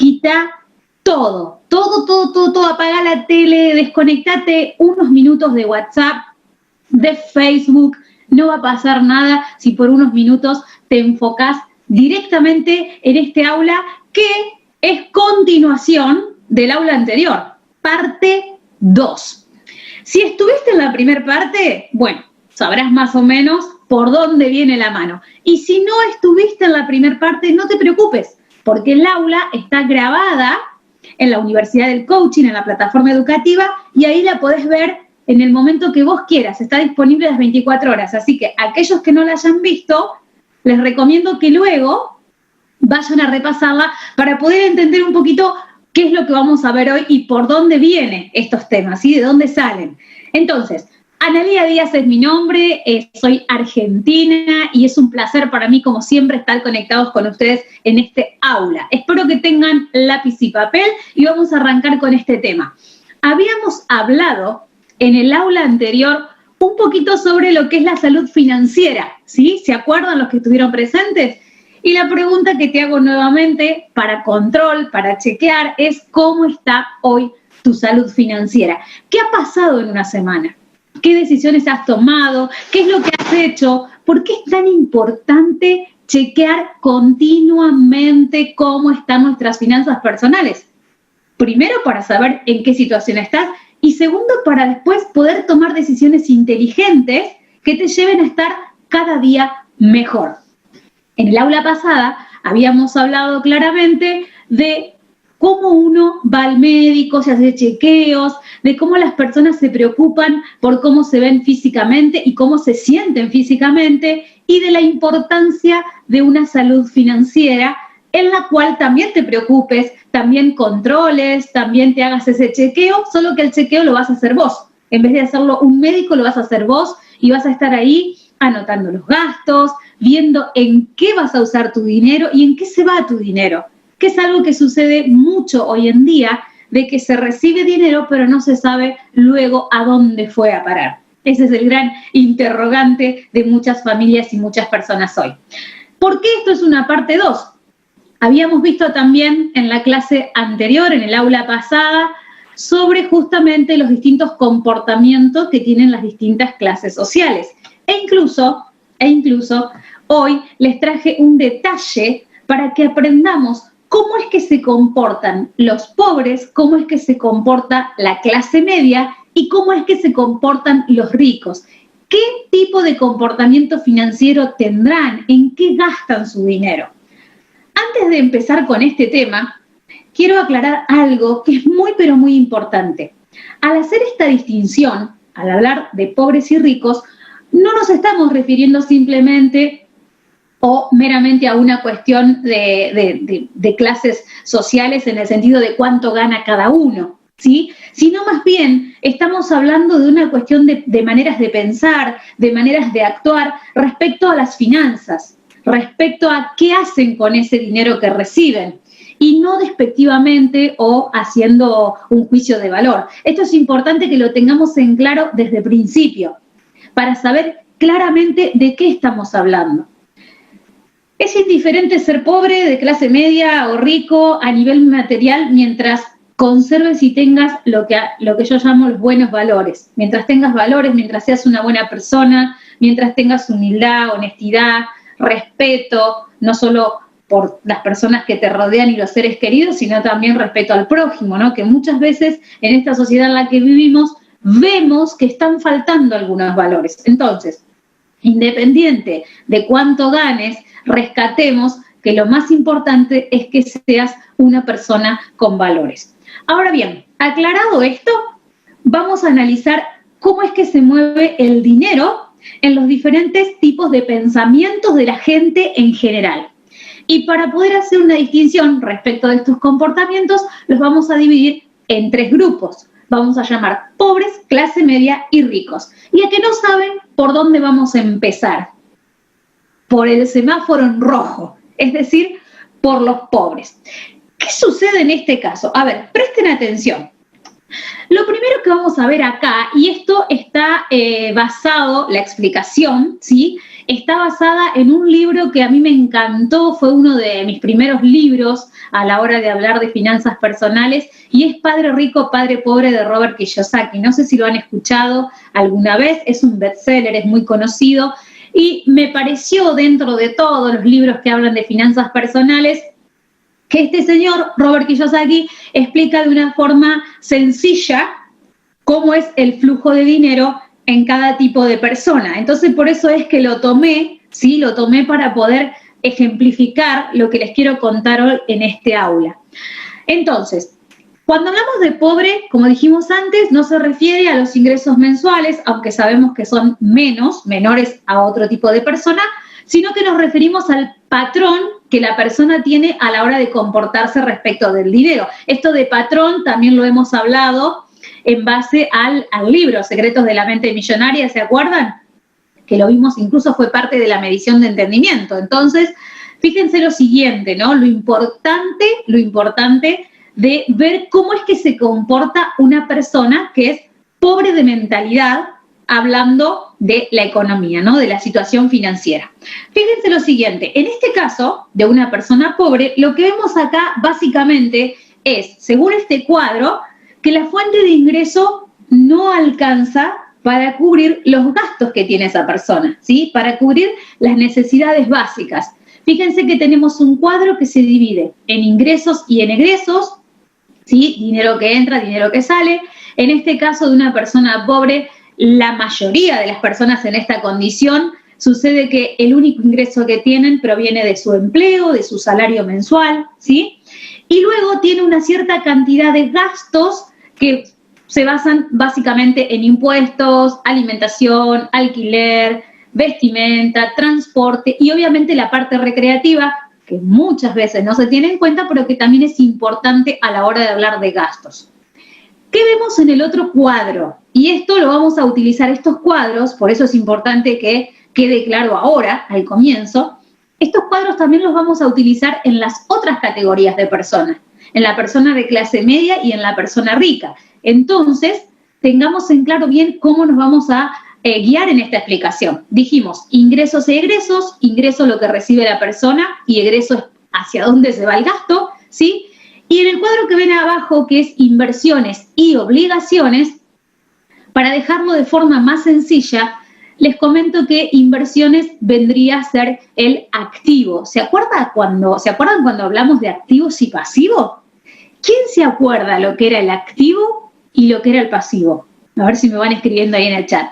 quita todo, apaga la tele, desconectate unos minutos de WhatsApp, de Facebook, no va a pasar nada si por unos minutos te enfocas directamente en este aula que es continuación del aula anterior, parte 2. Si estuviste en la primera parte, bueno, sabrás más o menos por dónde viene la mano. Y si no estuviste en la primera parte, no te preocupes, porque el aula está grabada en la Universidad del Coaching, en la plataforma educativa, y ahí la podés ver en el momento que vos quieras. Está disponible las 24 horas, así que aquellos que no la hayan visto, les recomiendo que luego vayan a repasarla para poder entender un poquito qué es lo que vamos a ver hoy y por dónde vienen estos temas, ¿sí? De dónde salen. Entonces, Analía Díaz es mi nombre, soy argentina y es un placer para mí, como siempre, estar conectados con ustedes en este aula. Espero que tengan lápiz y papel y vamos a arrancar con este tema. Habíamos hablado en el aula anterior un poquito sobre lo que es la salud financiera, ¿sí? ¿Se acuerdan los que estuvieron presentes? Y la pregunta que te hago nuevamente para control, para chequear, es ¿cómo está hoy tu salud financiera? ¿Qué ha pasado en una semana? ¿Qué decisiones has tomado? ¿Qué es lo que has hecho? ¿Por qué es tan importante chequear continuamente cómo están nuestras finanzas personales? Primero, para saber en qué situación estás, y segundo, para después poder tomar decisiones inteligentes que te lleven a estar cada día mejor. En el aula pasada habíamos hablado claramente de cómo uno va al médico, se hace chequeos, de cómo las personas se preocupan por cómo se ven físicamente y cómo se sienten físicamente, y de la importancia de una salud financiera en la cual también te preocupes, también controles, también te hagas ese chequeo, solo que el chequeo lo vas a hacer vos. En vez de hacerlo un médico, lo vas a hacer vos y vas a estar ahí anotando los gastos, viendo en qué vas a usar tu dinero y en qué se va tu dinero, que es algo que sucede mucho hoy en día, de que se recibe dinero pero no se sabe luego a dónde fue a parar. Ese es el gran interrogante de muchas familias y muchas personas hoy. ¿Por qué esto es una parte 2? Habíamos visto también en la clase anterior, en el aula pasada, sobre justamente los distintos comportamientos que tienen las distintas clases sociales. E incluso hoy les traje un detalle para que aprendamos cómo es que se comportan los pobres, cómo es que se comporta la clase media y cómo es que se comportan los ricos. ¿Qué tipo de comportamiento financiero tendrán? ¿En qué gastan su dinero? Antes de empezar con este tema, quiero aclarar algo que es muy pero muy importante. Al hacer esta distinción, al hablar de pobres y ricos, no nos estamos refiriendo simplemente o meramente a una cuestión de clases sociales en el sentido de cuánto gana cada uno, ¿sí? Sino más bien estamos hablando de una cuestión de maneras de pensar, de maneras de actuar respecto a las finanzas, respecto a qué hacen con ese dinero que reciben, y no despectivamente o haciendo un juicio de valor. Esto es importante que lo tengamos en claro desde el principio, para saber claramente de qué estamos hablando. Es indiferente ser pobre, de clase media o rico a nivel material mientras conserves y tengas lo que yo llamo los buenos valores. Mientras tengas valores, mientras seas una buena persona, mientras tengas humildad, honestidad, respeto, no solo por las personas que te rodean y los seres queridos, sino también respeto al prójimo, ¿no? Que muchas veces en esta sociedad en la que vivimos vemos que están faltando algunos valores. Entonces, independiente de cuánto ganes, rescatemos que lo más importante es que seas una persona con valores. Ahora bien, aclarado esto, vamos a analizar cómo es que se mueve el dinero en los diferentes tipos de pensamientos de la gente en general. Y para poder hacer una distinción respecto de estos comportamientos, los vamos a dividir en 3 grupos. Vamos a llamar pobres, clase media y ricos. Y a que no saben por dónde vamos a empezar. Por el semáforo en rojo, es decir, por los pobres. ¿Qué sucede en este caso? A ver, presten atención. Lo primero que vamos a ver acá, y esto está basado, la explicación, ¿sí?, está basada en un libro que a mí me encantó, fue uno de mis primeros libros a la hora de hablar de finanzas personales, y es Padre Rico, Padre Pobre de Robert Kiyosaki. No sé si lo han escuchado alguna vez, es un bestseller, es muy conocido, y me pareció, dentro de todos los libros que hablan de finanzas personales, que este señor, Robert Kiyosaki, explica de una forma sencilla cómo es el flujo de dinero en cada tipo de persona. Entonces, por eso es que lo tomé, ¿sí? Lo tomé para poder ejemplificar lo que les quiero contar hoy en este aula. Entonces, cuando hablamos de pobre, como dijimos antes, no se refiere a los ingresos mensuales, aunque sabemos que son menores a otro tipo de persona, sino que nos referimos al patrón que la persona tiene a la hora de comportarse respecto del dinero. Esto de patrón también lo hemos hablado en base al libro Secretos de la Mente Millonaria, ¿se acuerdan? Que lo vimos, incluso fue parte de la medición de entendimiento. Entonces, fíjense lo siguiente, ¿no? Lo importante de ver cómo es que se comporta una persona que es pobre de mentalidad, hablando de la economía, ¿no? De la situación financiera. Fíjense lo siguiente, en este caso de una persona pobre, lo que vemos acá básicamente es, según este cuadro, que la fuente de ingreso no alcanza para cubrir los gastos que tiene esa persona, ¿sí? Para cubrir las necesidades básicas. Fíjense que tenemos un cuadro que se divide en ingresos y en egresos, ¿sí? Dinero que entra, dinero que sale. En este caso de una persona pobre, la mayoría de las personas en esta condición sucede que el único ingreso que tienen proviene de su empleo, de su salario mensual, ¿sí? Y luego tiene una cierta cantidad de gastos que se basan básicamente en impuestos, alimentación, alquiler, vestimenta, transporte y obviamente la parte recreativa, que muchas veces no se tiene en cuenta, pero que también es importante a la hora de hablar de gastos. ¿Qué vemos en el otro cuadro? Y esto lo vamos a utilizar, estos cuadros, por eso es importante que quede claro ahora, al comienzo, estos cuadros también los vamos a utilizar en las otras categorías de personas, en la persona de clase media y en la persona rica. Entonces, tengamos en claro bien cómo nos vamos a guiar en esta explicación. Dijimos ingresos e egresos, ingreso lo que recibe la persona y egreso es hacia dónde se va el gasto, ¿sí? Y en el cuadro que ven abajo, que es inversiones y obligaciones, para dejarlo de forma más sencilla, les comento que inversiones vendría a ser el activo. ¿Se acuerdan cuando hablamos de activos y pasivos? ¿Quién se acuerda lo que era el activo y lo que era el pasivo? A ver si me van escribiendo ahí en el chat.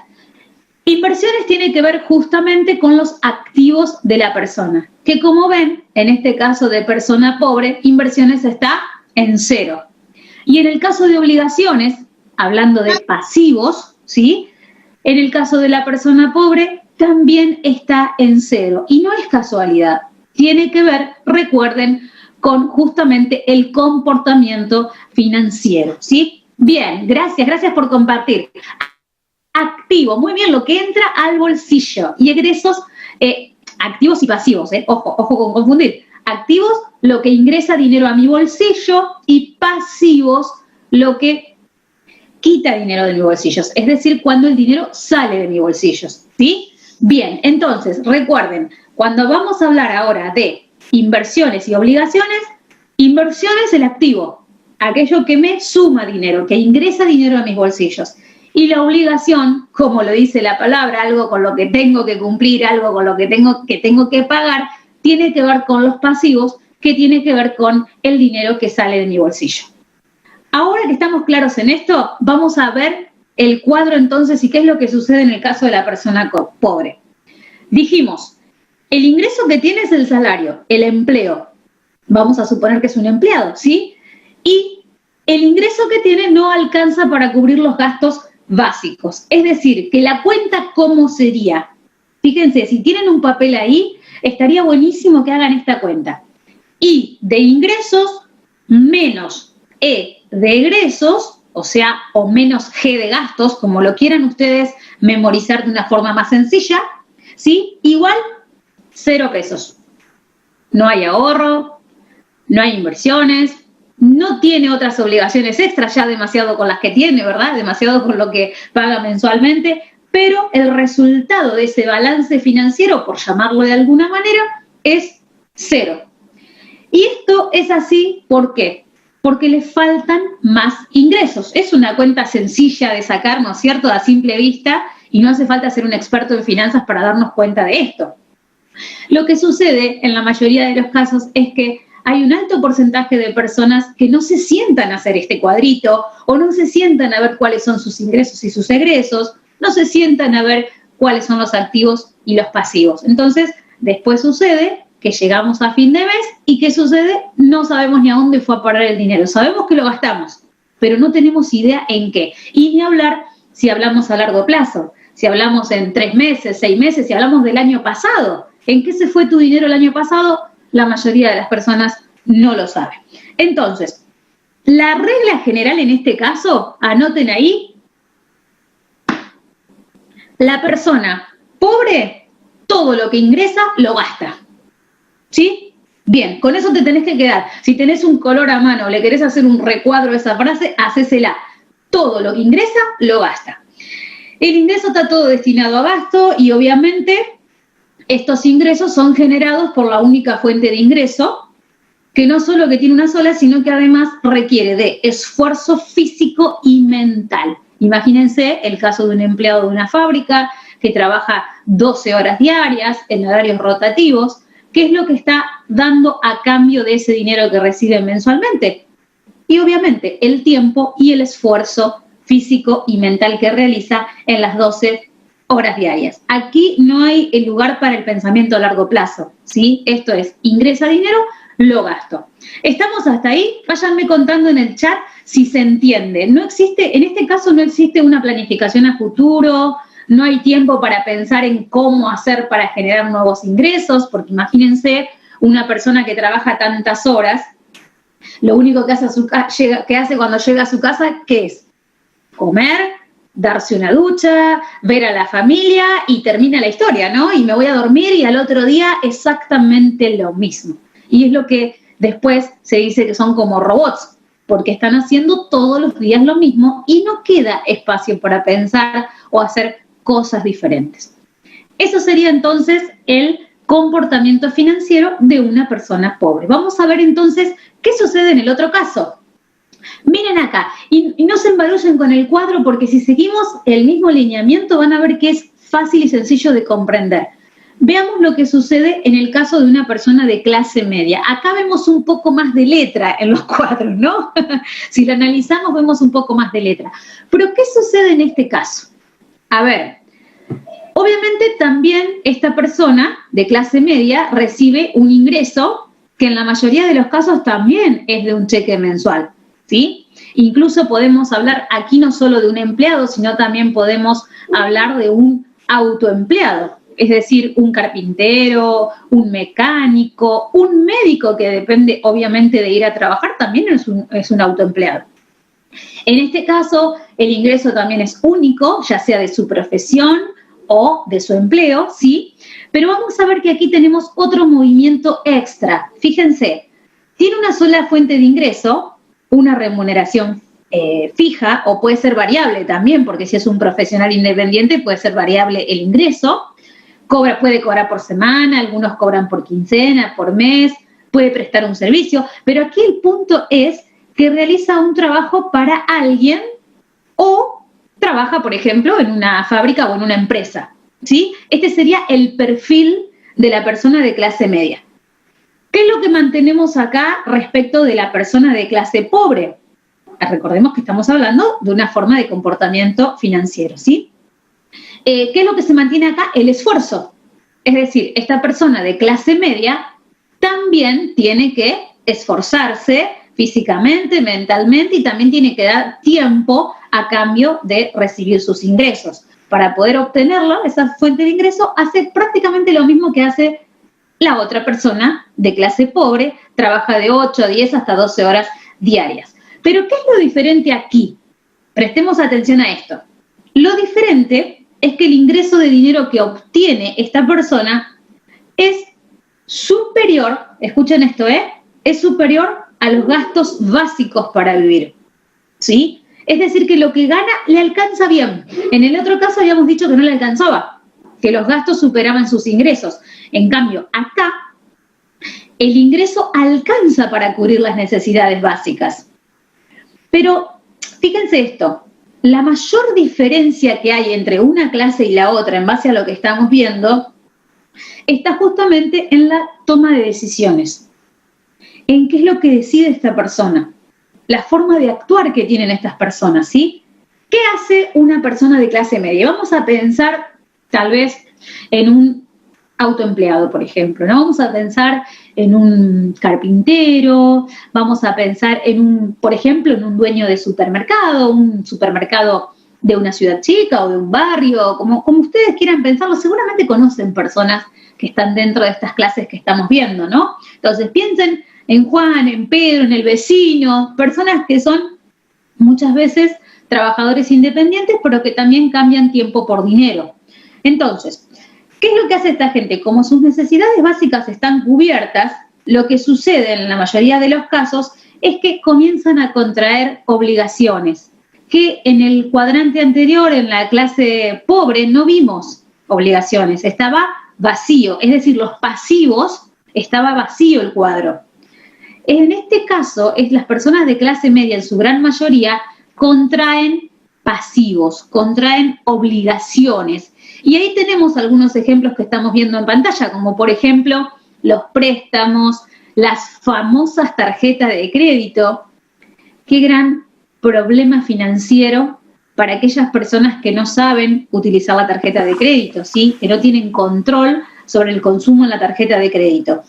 Inversiones tiene que ver justamente con los activos de la persona, que como ven, en este caso de persona pobre, inversiones está en 0. Y en el caso de obligaciones, hablando de pasivos, ¿sí? En el caso de la persona pobre, también está en 0. Y no es casualidad, tiene que ver, recuerden, con justamente el comportamiento financiero, ¿sí? Bien, gracias por compartir. Activo, muy bien, lo que entra al bolsillo. Y egresos, activos y pasivos, ojo con confundir. Activos, lo que ingresa dinero a mi bolsillo, y pasivos, lo que quita dinero de mis bolsillos. Es decir, cuando el dinero sale de mis bolsillos, ¿sí? Bien, entonces, recuerden, cuando vamos a hablar ahora de inversiones y obligaciones, inversión es el activo, aquello que me suma dinero, que ingresa dinero a mis bolsillos. Y la obligación, como lo dice la palabra, algo con lo que tengo que cumplir, algo con lo que tengo que pagar, tiene que ver con los pasivos, que tiene que ver con el dinero que sale de mi bolsillo. Ahora que estamos claros en esto, vamos a ver el cuadro entonces y qué es lo que sucede en el caso de la persona pobre. Dijimos, el ingreso que tiene es el salario, el empleo. Vamos a suponer que es un empleado, ¿sí? Y el ingreso que tiene no alcanza para cubrir los gastos básicos. Es decir, que la cuenta, ¿cómo sería? Fíjense, si tienen un papel ahí, estaría buenísimo que hagan esta cuenta. I de ingresos menos E de egresos, o sea, o menos G de gastos, como lo quieran ustedes memorizar de una forma más sencilla, ¿sí? Igual 0 pesos. No hay ahorro, no hay inversiones, no tiene otras obligaciones extras, ya demasiado con las que tiene, ¿verdad? Demasiado con lo que paga mensualmente, pero el resultado de ese balance financiero, por llamarlo de alguna manera, es 0. Y esto es así, ¿por qué? Porque le faltan más ingresos. Es una cuenta sencilla de sacar, ¿no es cierto?, a simple vista, y no hace falta ser un experto en finanzas para darnos cuenta de esto. Lo que sucede en la mayoría de los casos es que hay un alto porcentaje de personas que no se sientan a hacer este cuadrito o no se sientan a ver cuáles son sus ingresos y sus egresos, no se sientan a ver cuáles son los activos y los pasivos. Entonces, después sucede que llegamos a fin de mes y ¿qué sucede? No sabemos ni a dónde fue a parar el dinero. Sabemos que lo gastamos, pero no tenemos idea en qué. Y ni hablar si hablamos a largo plazo, si hablamos en 3 meses, 6 meses, si hablamos del año pasado. ¿En qué se fue tu dinero el año pasado? La mayoría de las personas no lo sabe. Entonces, la regla general en este caso, anoten ahí, la persona pobre, todo lo que ingresa, lo gasta. ¿Sí? Bien, con eso te tenés que quedar. Si tenés un color a mano, le querés hacer un recuadro de esa frase, hacésela. Todo lo que ingresa, lo gasta. El ingreso está todo destinado a gasto y obviamente estos ingresos son generados por la única fuente de ingreso, que no solo que tiene una sola, sino que además requiere de esfuerzo físico y mental. Imagínense el caso de un empleado de una fábrica que trabaja 12 horas diarias en horarios rotativos. ¿Qué es lo que está dando a cambio de ese dinero que recibe mensualmente? Y obviamente el tiempo y el esfuerzo físico y mental que realiza en las 12 horas diarias. Aquí no hay el lugar para el pensamiento a largo plazo, ¿sí? Esto es, ingresa dinero, lo gasto. ¿Estamos hasta ahí? Váyanme contando en el chat si se entiende. No existe, en este caso no existe una planificación a futuro, no hay tiempo para pensar en cómo hacer para generar nuevos ingresos, porque imagínense una persona que trabaja tantas horas, lo único que hace cuando llega a su casa, ¿qué es? Comer, darse una ducha, ver a la familia y termina la historia, ¿no? Y me voy a dormir y al otro día exactamente lo mismo. Y es lo que después se dice que son como robots, porque están haciendo todos los días lo mismo y no queda espacio para pensar o hacer cosas diferentes. Eso sería entonces el comportamiento financiero de una persona pobre. Vamos a ver entonces qué sucede en el otro caso. Miren acá, y no se embarullen con el cuadro porque si seguimos el mismo lineamiento van a ver que es fácil y sencillo de comprender. Veamos lo que sucede en el caso de una persona de clase media. Acá vemos un poco más de letra en los cuadros, ¿no? Si lo analizamos vemos un poco más de letra. Pero ¿qué sucede en este caso? A ver, obviamente también esta persona de clase media recibe un ingreso que en la mayoría de los casos también es de un cheque mensual, ¿sí? Incluso podemos hablar aquí no solo de un empleado, sino también podemos hablar de un autoempleado, es decir, un carpintero, un mecánico, un médico que depende obviamente de ir a trabajar, también es un autoempleado. En este caso, el ingreso también es único, ya sea de su profesión o de su empleo, ¿sí? Pero vamos a ver que aquí tenemos otro movimiento extra. Fíjense, tiene una sola fuente de ingreso, una remuneración fija o puede ser variable también, porque si es un profesional independiente puede ser variable el ingreso. Puede cobrar por semana, algunos cobran por quincena, por mes, puede prestar un servicio, pero aquí el punto es que realiza un trabajo para alguien o trabaja, por ejemplo, en una fábrica o en una empresa, ¿sí? Este sería el perfil de la persona de clase media. ¿Qué es lo que mantenemos acá respecto de la persona de clase pobre? Recordemos que estamos hablando de una forma de comportamiento financiero, ¿sí? ¿Qué es lo que se mantiene acá? El esfuerzo. Es decir, esta persona de clase media también tiene que esforzarse físicamente, mentalmente y también tiene que dar tiempo a cambio de recibir sus ingresos. Para poder obtenerlo, esa fuente de ingreso hace prácticamente lo mismo que hace la otra persona de clase pobre, trabaja de 8 a 10 hasta 12 horas diarias. Pero ¿qué es lo diferente aquí? Prestemos atención a esto. Lo diferente es que el ingreso de dinero que obtiene esta persona es superior, escuchen esto, es superior a los gastos básicos para vivir, ¿sí? Es decir, que lo que gana le alcanza bien. En el otro caso habíamos dicho que no le alcanzaba, que los gastos superaban sus ingresos. En cambio, acá el ingreso alcanza para cubrir las necesidades básicas. Pero fíjense esto, la mayor diferencia que hay entre una clase y la otra en base a lo que estamos viendo está justamente en la toma de decisiones, en qué es lo que decide esta persona, la forma de actuar que tienen estas personas, ¿sí? ¿Qué hace una persona de clase media? Vamos a pensar tal vez en un autoempleado, por ejemplo, ¿no? Vamos a pensar en un carpintero, vamos a pensar por ejemplo, en un dueño de supermercado, un supermercado de una ciudad chica o de un barrio, como ustedes quieran pensarlo, seguramente conocen personas que están dentro de estas clases que estamos viendo, ¿no? Entonces piensen en Juan, en Pedro, en el vecino, personas que son muchas veces trabajadores independientes, pero que también cambian tiempo por dinero. Entonces, ¿qué es lo que hace esta gente? Como sus necesidades básicas están cubiertas, lo que sucede en la mayoría de los casos es que comienzan a contraer obligaciones, que en el cuadrante anterior, en la clase pobre, no vimos obligaciones, estaba vacío, es decir, los pasivos, estaba vacío el cuadro. En este caso, las personas de clase media, en su gran mayoría, contraen pasivos, contraen obligaciones. Y ahí tenemos algunos ejemplos que estamos viendo en pantalla, como por ejemplo los préstamos, las famosas tarjetas de crédito. Qué gran problema financiero para aquellas personas que no saben utilizar la tarjeta de crédito, ¿sí? Que no tienen control sobre el consumo en la tarjeta de crédito.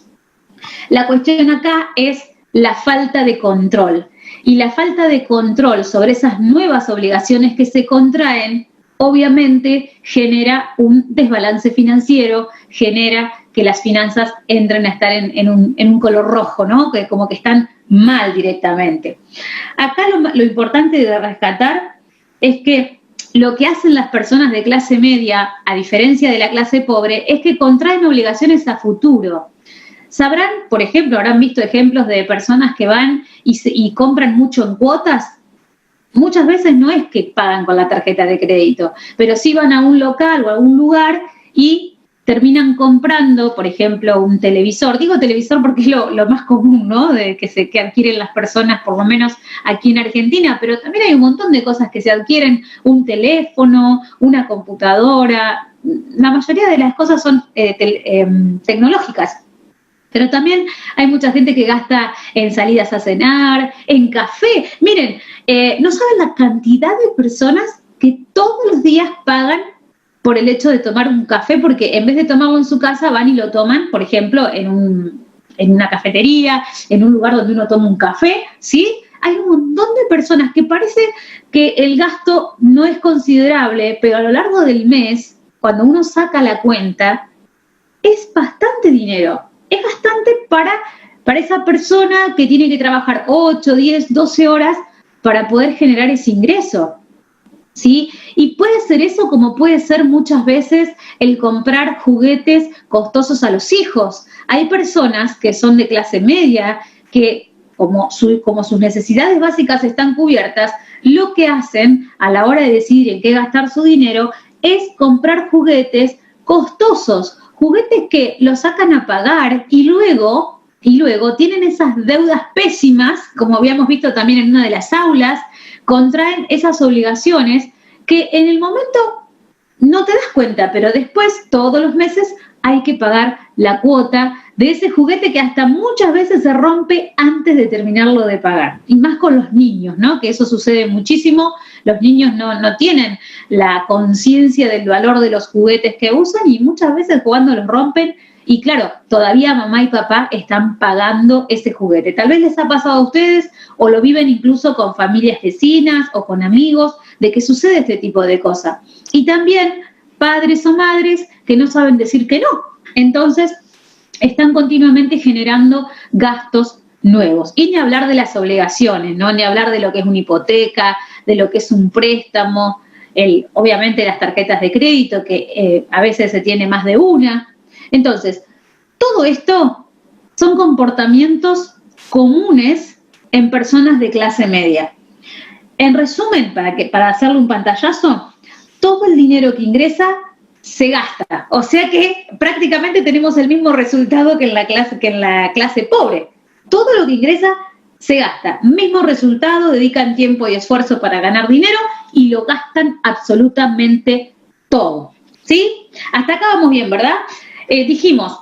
La cuestión acá es la falta de control. Y la falta de control sobre esas nuevas obligaciones que se contraen, obviamente genera un desbalance financiero, genera que las finanzas entren a estar en un color rojo, ¿no? Que como que están mal directamente. Acá lo importante de rescatar es que lo que hacen las personas de clase media, a diferencia de la clase pobre, es que contraen obligaciones a futuro. Sabrán, por ejemplo, habrán visto ejemplos de personas que van y compran mucho en cuotas. Muchas veces no es que pagan con la tarjeta de crédito, pero sí van a un local o a un lugar y terminan comprando, por ejemplo, un televisor. Digo televisor porque es lo más común, ¿no? Que adquieren las personas, por lo menos aquí en Argentina, pero también hay un montón de cosas que se adquieren, un teléfono, una computadora. La mayoría de las cosas son tecnológicas. Pero también hay mucha gente que gasta en salidas a cenar, en café. Miren, no saben la cantidad de personas que todos los días pagan por el hecho de tomar un café, porque en vez de tomarlo en su casa van y lo toman, por ejemplo, en una cafetería, en un lugar donde uno toma un café, ¿sí? Hay un montón de personas que parece que el gasto no es considerable, pero a lo largo del mes, cuando uno saca la cuenta, es bastante dinero. Es bastante para esa persona que tiene que trabajar 8, 10, 12 horas para poder generar ese ingreso, ¿sí? Y puede ser eso como puede ser muchas veces el comprar juguetes costosos a los hijos. Hay personas que son de clase media que, como sus necesidades básicas están cubiertas, lo que hacen a la hora de decidir en qué gastar su dinero es comprar juguetes costosos, juguetes que los sacan a pagar y luego tienen esas deudas pésimas, como habíamos visto también en una de las aulas, contraen esas obligaciones que en el momento no te das cuenta, pero después, todos los meses, hay que pagar la cuota de ese juguete que hasta muchas veces se rompe antes de terminarlo de pagar. Y más con los niños, ¿no? Que eso sucede muchísimo. Los niños no tienen la conciencia del valor de los juguetes que usan y muchas veces cuando los rompen, y claro, todavía mamá y papá están pagando ese juguete. Tal vez les ha pasado a ustedes o lo viven incluso con familias vecinas o con amigos, de que sucede este tipo de cosas. Y también padres o madres que no saben decir que no. Entonces, están continuamente generando gastos nuevos. Y ni hablar de las obligaciones, ¿no? Ni hablar de lo que es una hipoteca, de lo que es un préstamo, obviamente las tarjetas de crédito, que a veces se tiene más de una. Entonces, todo esto son comportamientos comunes en personas de clase media. En resumen, para hacerle un pantallazo, todo el dinero que ingresa se gasta. O sea que prácticamente tenemos el mismo resultado que en la clase pobre. Todo lo que ingresa se gasta. Mismo resultado, dedican tiempo y esfuerzo para ganar dinero y lo gastan absolutamente todo. ¿Sí? Hasta acá vamos bien, ¿verdad? Dijimos,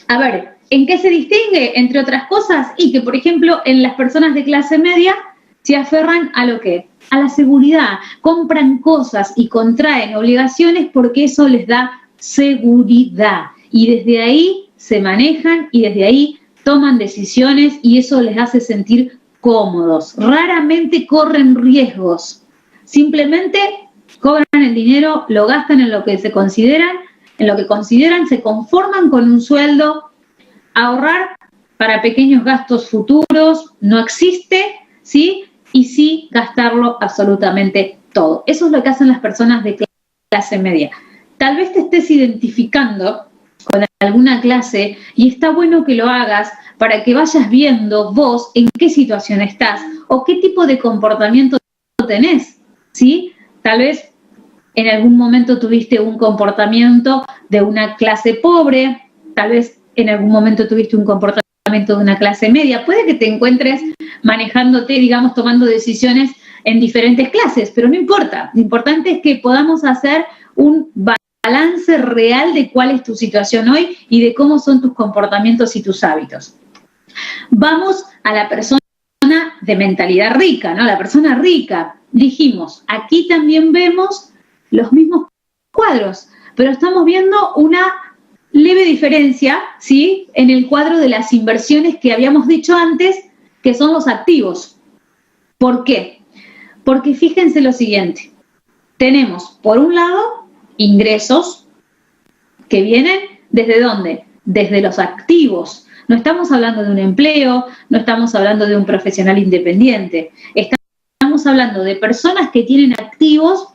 a ver, ¿en qué se distingue? Entre otras cosas, y que, por ejemplo, en las personas de clase media se aferran a lo que, a la seguridad, compran cosas y contraen obligaciones porque eso les da seguridad y desde ahí se manejan y desde ahí toman decisiones y eso les hace sentir cómodos. Raramente corren riesgos, simplemente cobran el dinero, lo gastan en lo que consideran, se conforman con un sueldo. Ahorrar para pequeños gastos futuros no existe, ¿sí? Y sí gastarlo absolutamente todo. Eso es lo que hacen las personas de clase media. Tal vez te estés identificando con alguna clase y está bueno que lo hagas para que vayas viendo vos en qué situación estás o qué tipo de comportamiento tenés, ¿sí? Tal vez en algún momento tuviste un comportamiento de una clase pobre, tal vez en algún momento tuviste un comportamiento de una clase media. Puede que te encuentres manejándote, digamos, tomando decisiones en diferentes clases, pero no importa. Lo importante es que podamos hacer un balance real de cuál es tu situación hoy y de cómo son tus comportamientos y tus hábitos. Vamos a la persona de mentalidad rica, ¿no? La persona rica. Dijimos, aquí también vemos los mismos cuadros, pero estamos viendo una leve diferencia, ¿sí? En el cuadro de las inversiones que habíamos dicho antes, que son los activos. ¿Por qué? Porque fíjense lo siguiente. Tenemos, por un lado, ingresos que vienen ¿desde dónde? Desde los activos. No estamos hablando de un empleo, no estamos hablando de un profesional independiente. Estamos hablando de personas que tienen activos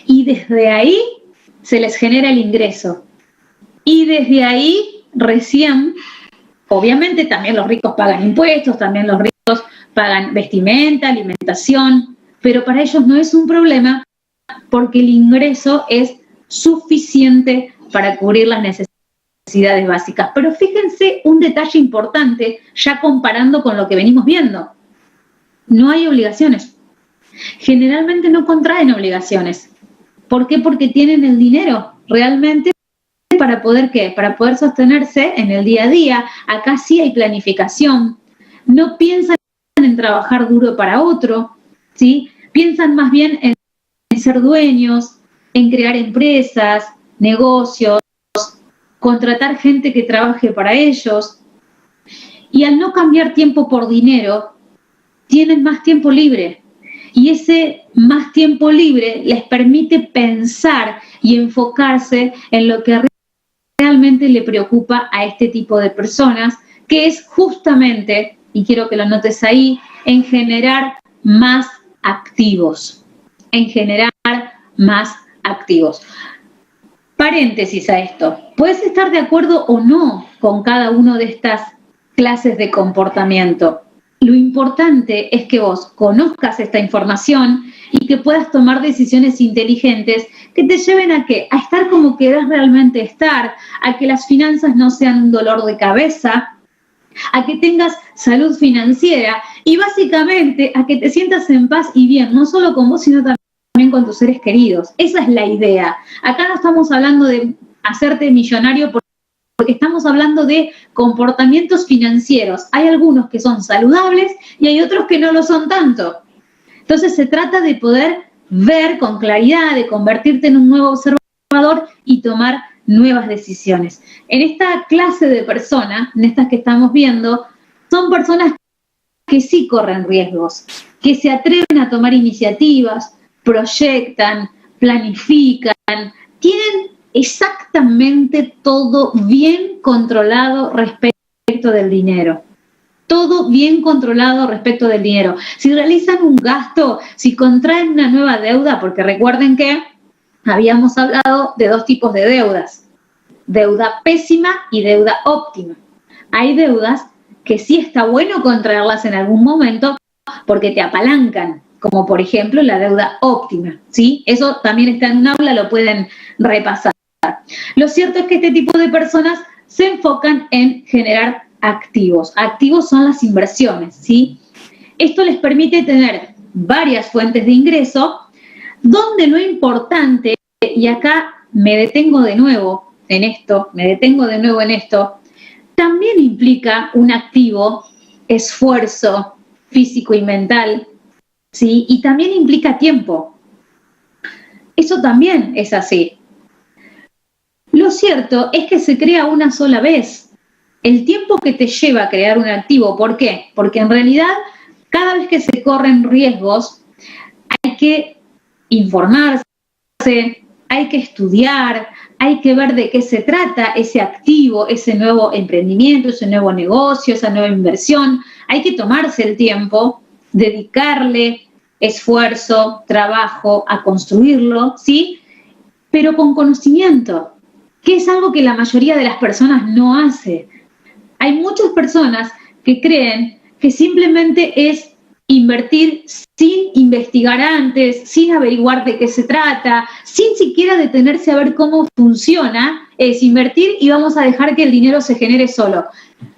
y desde ahí se les genera el ingreso. Y desde ahí recién, obviamente también los ricos pagan impuestos, también los ricos pagan vestimenta, alimentación, pero para ellos no es un problema porque el ingreso es suficiente para cubrir las necesidades básicas. Pero fíjense un detalle importante, ya comparando con lo que venimos viendo. No hay obligaciones. Generalmente no contraen obligaciones. ¿Por qué? Porque tienen el dinero realmente para poder, ¿qué? Para poder sostenerse en el día a día. Acá sí hay planificación. No piensan en trabajar duro para otro, ¿sí? Piensan más bien en ser dueños, en crear empresas, negocios, contratar gente que trabaje para ellos. Y al no cambiar tiempo por dinero, tienen más tiempo libre. Y ese más tiempo libre les permite pensar y enfocarse en lo que realmente le preocupa a este tipo de personas, que es justamente, y quiero que lo notes ahí, en generar más activos. En generar más activos. Paréntesis a esto. Puedes estar de acuerdo o no con cada una de estas clases de comportamiento. Lo importante es que vos conozcas esta información y que puedas tomar decisiones inteligentes que te lleven a ¿qué? A estar como querés realmente estar, a que las finanzas no sean un dolor de cabeza, a que tengas salud financiera y básicamente a que te sientas en paz y bien, no solo con vos, sino también con tus seres queridos. Esa es la idea. Acá no estamos hablando de hacerte millonario porque estamos hablando de comportamientos financieros. Hay algunos que son saludables y hay otros que no lo son tanto. Entonces se trata de poder ver con claridad, de convertirte en un nuevo observador y tomar nuevas decisiones. En esta clase de personas, en estas que estamos viendo, son personas que sí corren riesgos, que se atreven a tomar iniciativas, proyectan, planifican, tienen exactamente todo bien controlado respecto del dinero. Todo bien controlado respecto del dinero. Si realizan un gasto, si contraen una nueva deuda, porque recuerden que habíamos hablado de dos tipos de deudas, deuda pésima y deuda óptima. Hay deudas que sí está bueno contraerlas en algún momento porque te apalancan, como por ejemplo la deuda óptima, ¿sí? Eso también está en un aula, lo pueden repasar. Lo cierto es que este tipo de personas se enfocan en generar activos. Activos son las inversiones, ¿sí? Esto les permite tener varias fuentes de ingreso, donde lo importante, y acá me detengo de nuevo en esto, también implica un activo, esfuerzo físico y mental, ¿sí? Y también implica tiempo. Eso también es así. Lo cierto es que se crea una sola vez. El tiempo que te lleva a crear un activo, ¿por qué? Porque en realidad, cada vez que se corren riesgos, hay que informarse, hay que estudiar, hay que ver de qué se trata ese activo, ese nuevo emprendimiento, ese nuevo negocio, esa nueva inversión. Hay que tomarse el tiempo, dedicarle esfuerzo, trabajo a construirlo, ¿sí? Pero con conocimiento, que es algo que la mayoría de las personas no hace. Hay muchas personas que creen que simplemente es invertir sin investigar antes, sin averiguar de qué se trata, sin siquiera detenerse a ver cómo funciona, es invertir y vamos a dejar que el dinero se genere solo.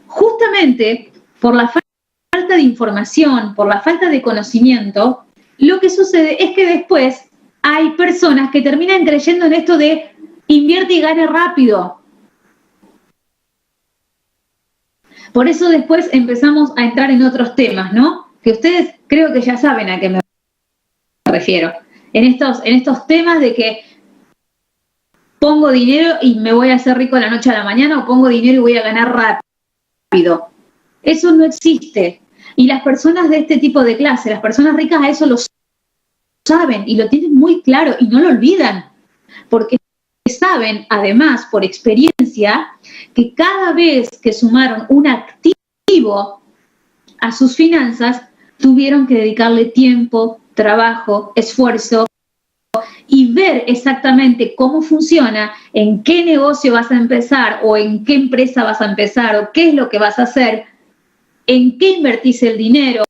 Justamente por la falta de información, por la falta de conocimiento, lo que sucede es que después hay personas que terminan creyendo en esto de invierte y gane rápido. Por eso después empezamos a entrar en otros temas, ¿no? Que ustedes creo que ya saben a qué me refiero. En estos temas de que pongo dinero y me voy a hacer rico de la noche a la mañana, o pongo dinero y voy a ganar rápido. Eso no existe. Y las personas de este tipo de clase, las personas ricas, a eso lo saben y lo tienen muy claro y no lo olvidan. Porque saben, además, por experiencia, que cada vez que sumaron un activo a sus finanzas, tuvieron que dedicarle tiempo, trabajo, esfuerzo y ver exactamente cómo funciona, en qué negocio vas a empezar o en qué empresa vas a empezar o qué es lo que vas a hacer, en qué invertís el dinero,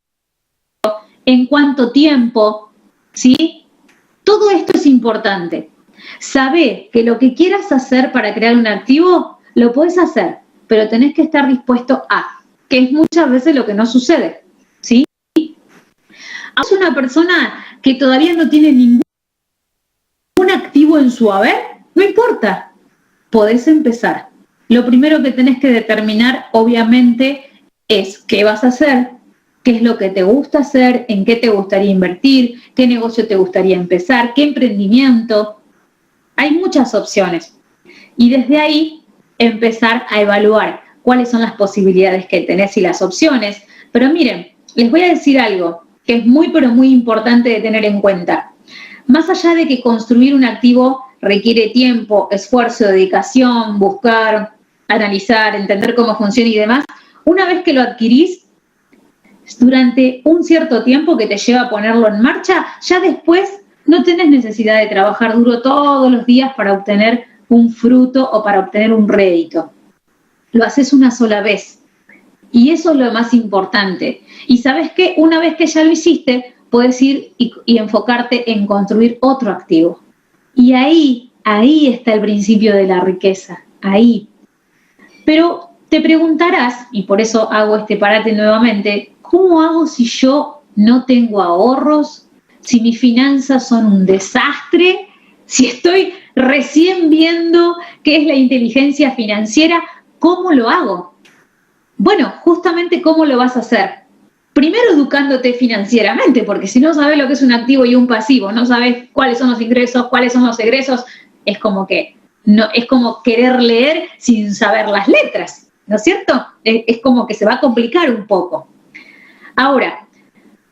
en cuánto tiempo, ¿sí? Todo esto es importante. Sabé que lo que quieras hacer para crear un activo, lo puedes hacer, pero tenés que estar dispuesto a, que es muchas veces lo que no sucede, ¿sí? Es una persona que todavía no tiene ningún activo en su haber, no importa, podés empezar. Lo primero que tenés que determinar, obviamente, es qué vas a hacer, qué es lo que te gusta hacer, en qué te gustaría invertir, qué negocio te gustaría empezar, qué emprendimiento. Hay muchas opciones. Y desde ahí empezar a evaluar cuáles son las posibilidades que tenés y las opciones. Pero miren, les voy a decir algo que es muy, pero muy importante de tener en cuenta. Más allá de que construir un activo requiere tiempo, esfuerzo, dedicación, buscar, analizar, entender cómo funciona y demás, una vez que lo adquirís, durante un cierto tiempo que te lleva a ponerlo en marcha, ya después no tenés necesidad de trabajar duro todos los días para obtener un fruto o para obtener un rédito. Lo haces una sola vez. Y eso es lo más importante. Y ¿sabes qué? Una vez que ya lo hiciste, puedes ir y enfocarte en construir otro activo. Y ahí está el principio de la riqueza. Ahí. Pero te preguntarás, y por eso hago este parate nuevamente, ¿cómo hago si yo no tengo ahorros? Si mis finanzas son un desastre, si estoy recién viendo qué es la inteligencia financiera, ¿cómo lo hago? Bueno, justamente ¿cómo lo vas a hacer? Primero educándote financieramente, porque si no sabes lo que es un activo y un pasivo, no sabes cuáles son los ingresos, cuáles son los egresos, es como que no, es como querer leer sin saber las letras, ¿no es cierto? Es como que se va a complicar un poco. Ahora,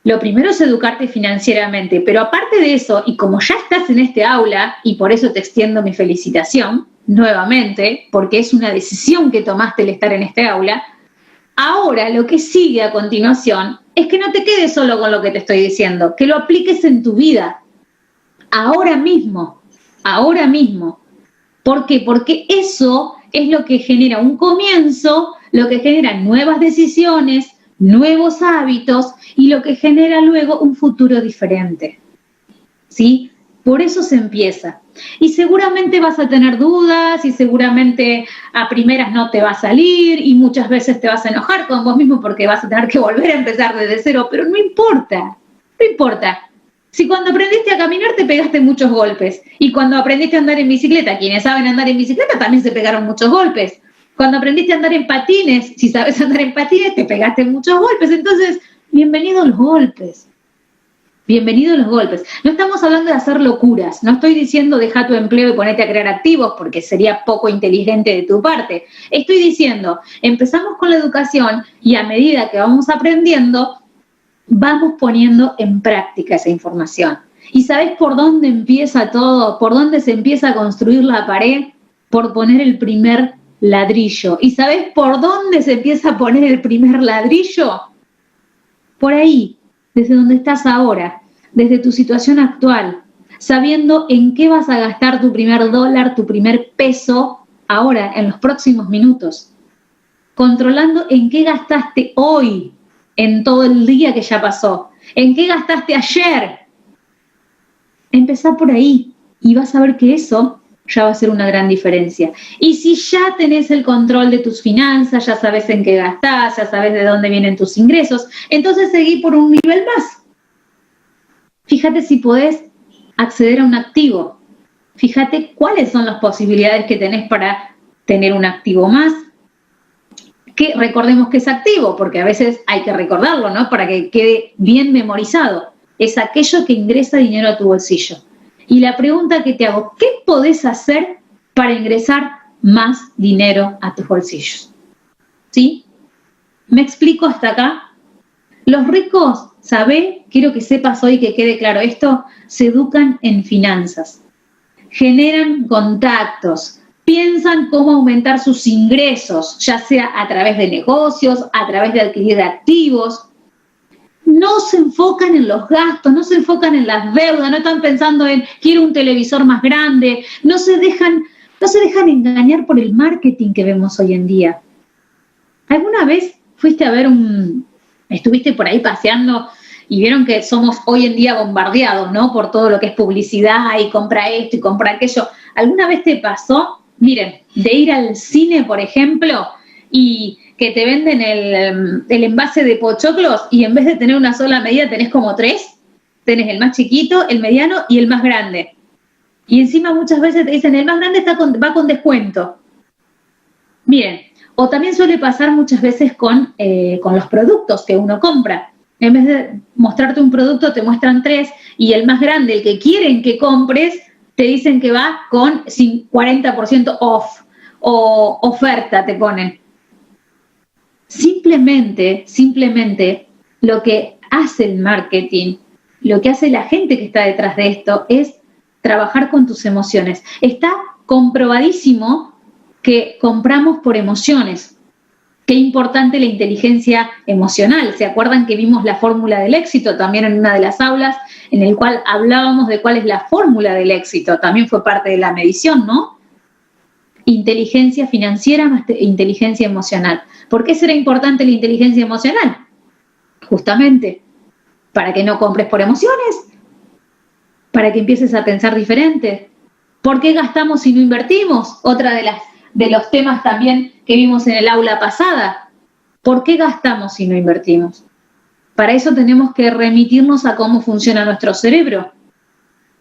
lo primero es educarte financieramente, pero aparte de eso, y como ya estás en este aula, y por eso te extiendo mi felicitación, nuevamente, porque es una decisión que tomaste el estar en este aula, ahora lo que sigue a continuación es que no te quedes solo con lo que te estoy diciendo, que lo apliques en tu vida, ahora mismo. ¿Por qué? Porque eso es lo que genera un comienzo, lo que genera nuevas decisiones, nuevos hábitos y lo que genera luego un futuro diferente. ¿Sí? Por eso se empieza. Y seguramente vas a tener dudas y seguramente a primeras no te va a salir y muchas veces te vas a enojar con vos mismo porque vas a tener que volver a empezar desde cero, pero no importa, no importa. Si cuando aprendiste a caminar te pegaste muchos golpes y cuando aprendiste a andar en bicicleta, quienes saben andar en bicicleta también se pegaron muchos golpes. Cuando aprendiste a andar en patines, si sabes andar en patines, te pegaste muchos golpes. Entonces, bienvenidos los golpes. Bienvenidos los golpes. No estamos hablando de hacer locuras. No estoy diciendo deja tu empleo y ponete a crear activos porque sería poco inteligente de tu parte. Estoy diciendo, empezamos con la educación y a medida que vamos aprendiendo, vamos poniendo en práctica esa información. ¿Y sabés por dónde empieza todo? ¿Por dónde se empieza a construir la pared? Por poner el primer ladrillo. ¿Y sabés por dónde se empieza a poner el primer ladrillo? Por ahí, desde donde estás ahora, desde tu situación actual, sabiendo en qué vas a gastar tu primer dólar, tu primer peso, ahora, en los próximos minutos. Controlando en qué gastaste hoy, en todo el día que ya pasó. ¿En qué gastaste ayer? Empezá por ahí y vas a ver que eso ya va a ser una gran diferencia. Y si ya tenés el control de tus finanzas, ya sabes en qué gastás, ya sabes de dónde vienen tus ingresos, entonces seguí por un nivel más. Fíjate si podés acceder a un activo. Fíjate cuáles son las posibilidades que tenés para tener un activo más. Que recordemos que es activo, porque a veces hay que recordarlo, ¿no? Para que quede bien memorizado. Es aquello que ingresa dinero a tu bolsillo. Y la pregunta que te hago, ¿qué podés hacer para ingresar más dinero a tus bolsillos? ¿Sí? ¿Me explico hasta acá? Los ricos, ¿sabés? Quiero que sepas hoy, que quede claro esto, se educan en finanzas, generan contactos, piensan cómo aumentar sus ingresos, ya sea a través de negocios, a través de adquirir activos. No se enfocan en los gastos, no se enfocan en las deudas, no están pensando en quiero un televisor más grande, no se dejan engañar por el marketing que vemos hoy en día. ¿Alguna vez fuiste a ver estuviste por ahí paseando y vieron que somos hoy en día bombardeados, ¿no? Por todo lo que es publicidad y compra esto y compra aquello. ¿Alguna vez te pasó? Miren, de ir al cine, por ejemplo, y que te venden el envase de pochoclos y en vez de tener una sola medida tenés como 3. Tenés el más chiquito, el mediano y el más grande. Y encima muchas veces te dicen el más grande va con descuento. Miren, o también suele pasar muchas veces con los productos que uno compra. En vez de mostrarte un producto te muestran 3 y el más grande, el que quieren que compres, te dicen que va con 40% off o oferta te ponen. Simplemente lo que hace el marketing, lo que hace la gente que está detrás de esto es trabajar con tus emociones. Está comprobadísimo que compramos por emociones. Qué importante la inteligencia emocional. ¿Se acuerdan que vimos la fórmula del éxito también en una de las aulas, en el cual hablábamos de cuál es la fórmula del éxito? También fue parte de la medición, ¿no? Inteligencia financiera más inteligencia emocional. ¿Por qué será importante la inteligencia emocional? Justamente para que no compres por emociones, para que empieces a pensar diferente. ¿Por qué gastamos si no invertimos? Otra de los temas también que vimos en el aula pasada. ¿Por qué gastamos si no invertimos? Para eso tenemos que remitirnos a cómo funciona nuestro cerebro.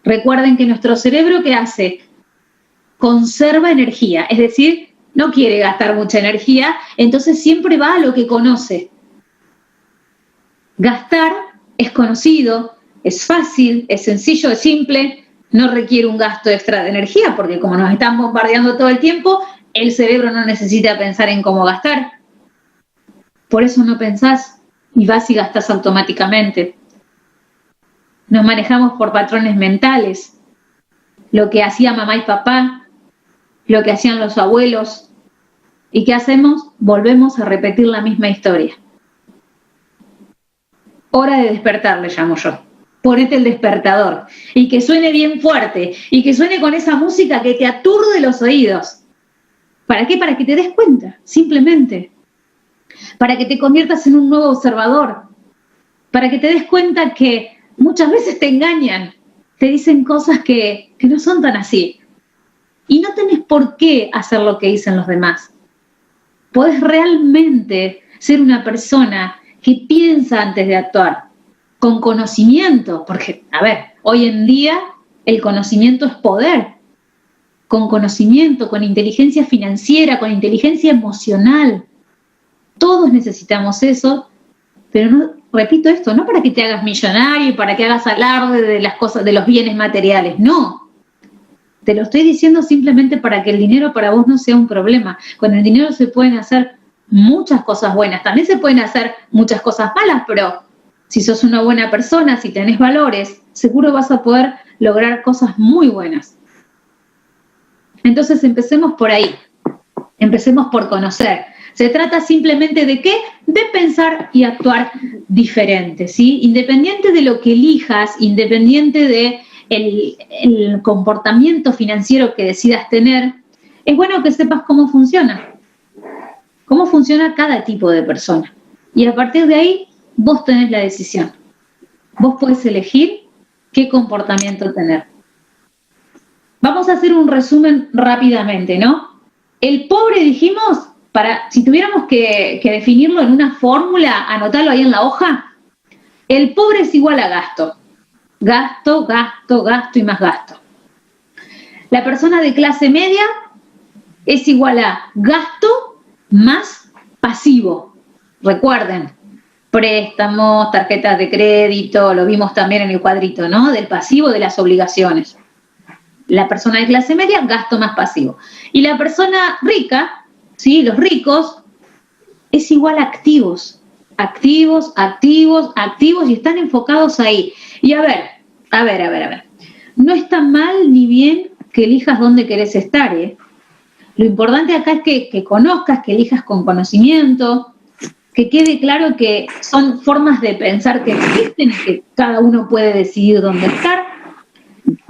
Recuerden que nuestro cerebro, ¿qué hace? Conserva energía, es decir, no quiere gastar mucha energía, entonces siempre va a lo que conoce. Gastar es conocido, es fácil, es sencillo, es simple, no requiere un gasto extra de energía, porque como nos están bombardeando todo el tiempo, el cerebro no necesita pensar en cómo gastar. Por eso no pensás y vas y gastás automáticamente. Nos manejamos por patrones mentales. Lo que hacía mamá y papá, lo que hacían los abuelos. ¿Y qué hacemos? Volvemos a repetir la misma historia. Hora de despertar, le llamo yo. Ponete el despertador y que suene bien fuerte y que suene con esa música que te aturde los oídos. ¿Para qué? Para que te des cuenta, simplemente. para que te conviertas en un nuevo observador, para que te des cuenta que muchas veces te engañan, te dicen cosas que no son tan así. Y no tenés por qué hacer lo que dicen los demás. Podés realmente ser una persona que piensa antes de actuar, con conocimiento, porque, a ver, hoy en día el conocimiento es poder, con conocimiento, con inteligencia financiera, con inteligencia emocional. Todos necesitamos eso, pero no, repito esto, no para que te hagas millonario y para que hagas alarde de las cosas, de los bienes materiales, no. Te lo estoy diciendo simplemente para que el dinero para vos no sea un problema. Con el dinero se pueden hacer muchas cosas buenas, también se pueden hacer muchas cosas malas, pero si sos una buena persona, si tenés valores, seguro vas a poder lograr cosas muy buenas. Entonces empecemos por ahí, empecemos por conocer. Se trata simplemente de ¿qué? De pensar y actuar diferente, ¿sí? Independiente de lo que elijas, independiente de el comportamiento financiero que decidas tener, es bueno que sepas cómo funciona cada tipo de persona. Y a partir de ahí, vos tenés la decisión. Vos podés elegir qué comportamiento tener. Vamos a hacer un resumen rápidamente, ¿no? El pobre, dijimos, si tuviéramos que definirlo en una fórmula, anotarlo ahí en la hoja, el pobre es igual a gasto. Gasto, gasto, gasto y más gasto. La persona de clase media es igual a gasto más pasivo. Recuerden, préstamos, tarjetas de crédito, lo vimos también en el cuadrito, ¿no? Del pasivo de las obligaciones. La persona de clase media, gasto más pasivo. Y la persona rica, ¿sí? Los ricos, es igual a activos. Activos, activos, activos y están enfocados ahí. Y a ver. No está mal ni bien que elijas dónde querés estar, ¿eh? Lo importante acá es que conozcas, que elijas con conocimiento, que quede claro que son formas de pensar que existen y que cada uno puede decidir dónde estar.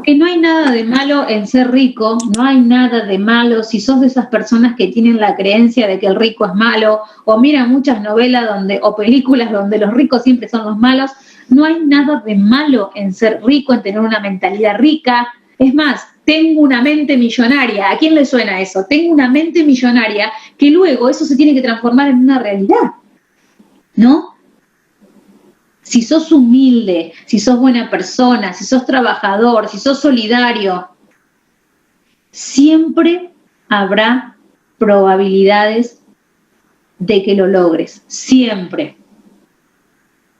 Que no hay nada de malo en ser rico, no hay nada de malo si sos de esas personas que tienen la creencia de que el rico es malo, o miran muchas novelas o películas donde los ricos siempre son los malos. No hay nada de malo en ser rico, en tener una mentalidad rica. Es más, tengo una mente millonaria. ¿A quién le suena eso? Tengo una mente millonaria, que luego eso se tiene que transformar en una realidad, ¿no? Si sos humilde, si sos buena persona, si sos trabajador, si sos solidario, siempre habrá probabilidades de que lo logres, siempre.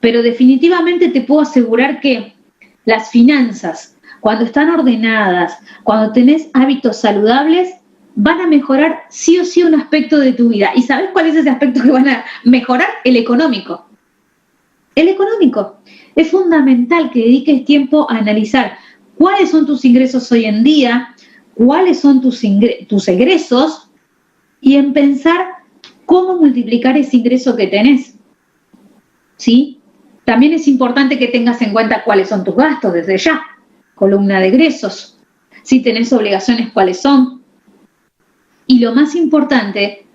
Pero definitivamente te puedo asegurar que las finanzas, cuando están ordenadas, cuando tenés hábitos saludables, van a mejorar sí o sí un aspecto de tu vida. ¿Y sabes cuál es ese aspecto que van a mejorar? El económico. El económico. Es fundamental que dediques tiempo a analizar cuáles son tus ingresos hoy en día, cuáles son tus egresos y en pensar cómo multiplicar ese ingreso que tenés. ¿Sí? También es importante que tengas en cuenta cuáles son tus gastos desde ya. Columna de egresos. Si tenés obligaciones, cuáles son. Y lo más importante,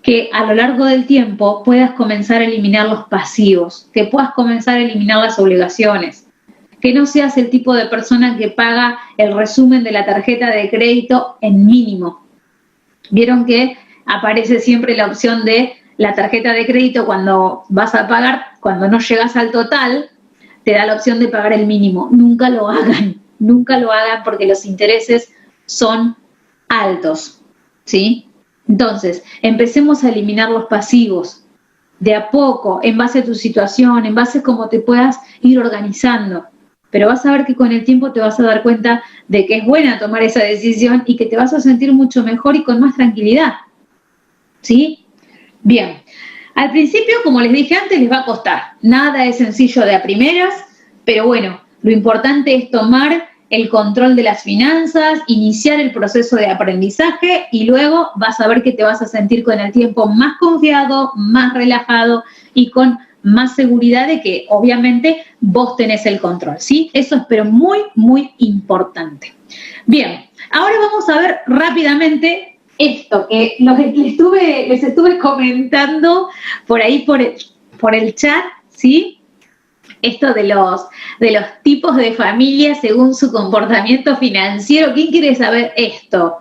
que a lo largo del tiempo puedas comenzar a eliminar los pasivos, que puedas comenzar a eliminar las obligaciones, que no seas el tipo de persona que paga el resumen de la tarjeta de crédito en mínimo. Vieron que aparece siempre la opción de la tarjeta de crédito cuando vas a pagar, cuando no llegas al total, te da la opción de pagar el mínimo. Nunca lo hagan porque los intereses son altos, ¿sí? Entonces, empecemos a eliminar los pasivos de a poco, en base a tu situación, en base a cómo te puedas ir organizando. Pero vas a ver que con el tiempo te vas a dar cuenta de que es buena tomar esa decisión y que te vas a sentir mucho mejor y con más tranquilidad. ¿Sí? Bien. Al principio, como les dije antes, les va a costar. Nada es sencillo de a primeras, pero bueno, lo importante es tomar el control de las finanzas, iniciar el proceso de aprendizaje y luego vas a ver que te vas a sentir con el tiempo más confiado, más relajado y con más seguridad de que obviamente vos tenés el control, ¿sí? Eso es pero muy, muy importante. Bien, ahora vamos a ver rápidamente esto que les estuve comentando por ahí por el chat, ¿sí? Esto de los tipos de familia según su comportamiento financiero. ¿Quién quiere saber esto?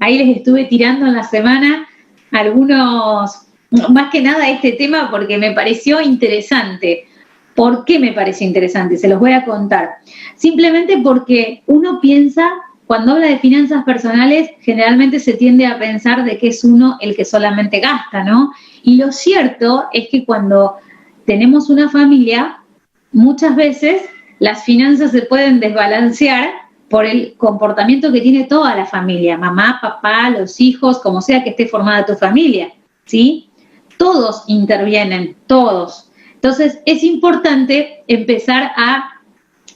Ahí les estuve tirando en la semana algunos, más que nada este tema porque me pareció interesante. ¿Por qué me pareció interesante? Se los voy a contar. Simplemente porque uno piensa, cuando habla de finanzas personales, generalmente se tiende a pensar de que es uno el que solamente gasta, ¿no? Y lo cierto es que cuando tenemos una familia, muchas veces las finanzas se pueden desbalancear por el comportamiento que tiene toda la familia, mamá, papá, los hijos, como sea que esté formada tu familia, ¿sí? Todos intervienen, todos. Entonces es importante empezar a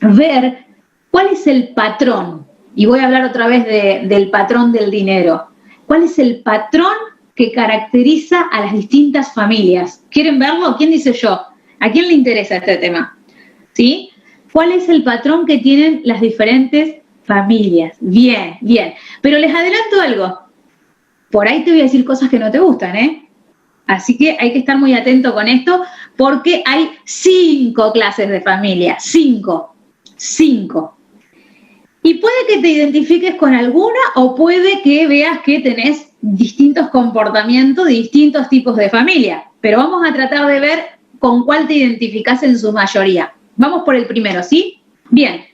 ver cuál es el patrón, y voy a hablar otra vez del patrón del dinero. ¿Cuál es el patrón que caracteriza a las distintas familias? ¿Quieren verlo? ¿Quién dice yo? ¿A quién le interesa este tema? ¿Sí? ¿Cuál es el patrón que tienen las diferentes familias? Bien, bien. Pero les adelanto algo. Por ahí te voy a decir cosas que no te gustan, ¿eh? Así que hay que estar muy atento con esto porque hay 5 clases de familia. 5. Y puede que te identifiques con alguna o puede que veas que tenés distintos comportamientos de distintos tipos de familia. Pero vamos a tratar de ver con cuál te identificás en su mayoría. Vamos por el primero, ¿sí? Bien.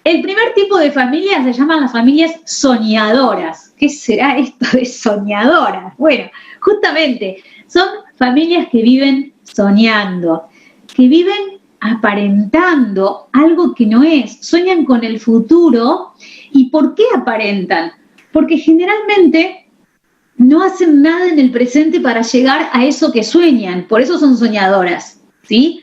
El primer tipo de familias se llaman las familias soñadoras. ¿Qué será esto de soñadoras? Bueno, justamente son familias que viven soñando, que viven aparentando algo que no es. Sueñan con el futuro. ¿Y por qué aparentan? Porque generalmente no hacen nada en el presente para llegar a eso que sueñan. Por eso son soñadoras, ¿sí?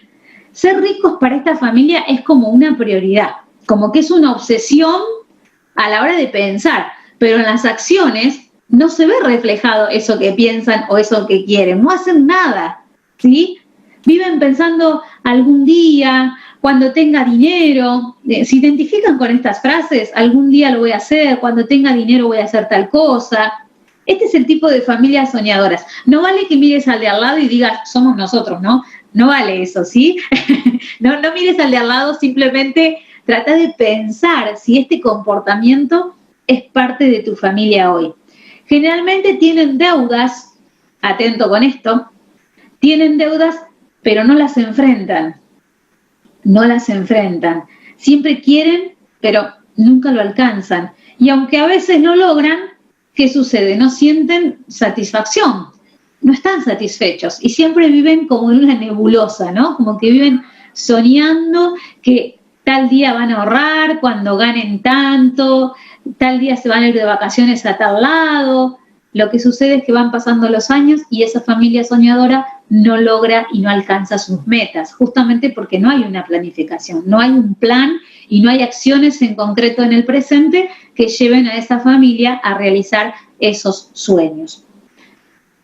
Ser ricos para esta familia es como una prioridad, como que es una obsesión a la hora de pensar, pero en las acciones no se ve reflejado eso que piensan o eso que quieren, no hacen nada, ¿sí? Viven pensando algún día, cuando tenga dinero, se identifican con estas frases, algún día lo voy a hacer, cuando tenga dinero voy a hacer tal cosa. Este es el tipo de familias soñadoras. No vale que mires al de al lado y digas, somos nosotros, ¿no? No vale eso, ¿sí? No mires al de al lado, simplemente trata de pensar si este comportamiento es parte de tu familia hoy. Generalmente tienen deudas, atento con esto, tienen deudas, pero no las enfrentan. No las enfrentan. Siempre quieren, pero nunca lo alcanzan. Y aunque a veces no logran, ¿qué sucede? No sienten satisfacción, no están satisfechos y siempre viven como en una nebulosa, ¿no? Como que viven soñando que tal día van a ahorrar, cuando ganen tanto, tal día se van a ir de vacaciones a tal lado. Lo que sucede es que van pasando los años y esa familia soñadora no logra y no alcanza sus metas, justamente porque no hay una planificación, no hay un plan y no hay acciones en concreto en el presente que lleven a esa familia a realizar esos sueños.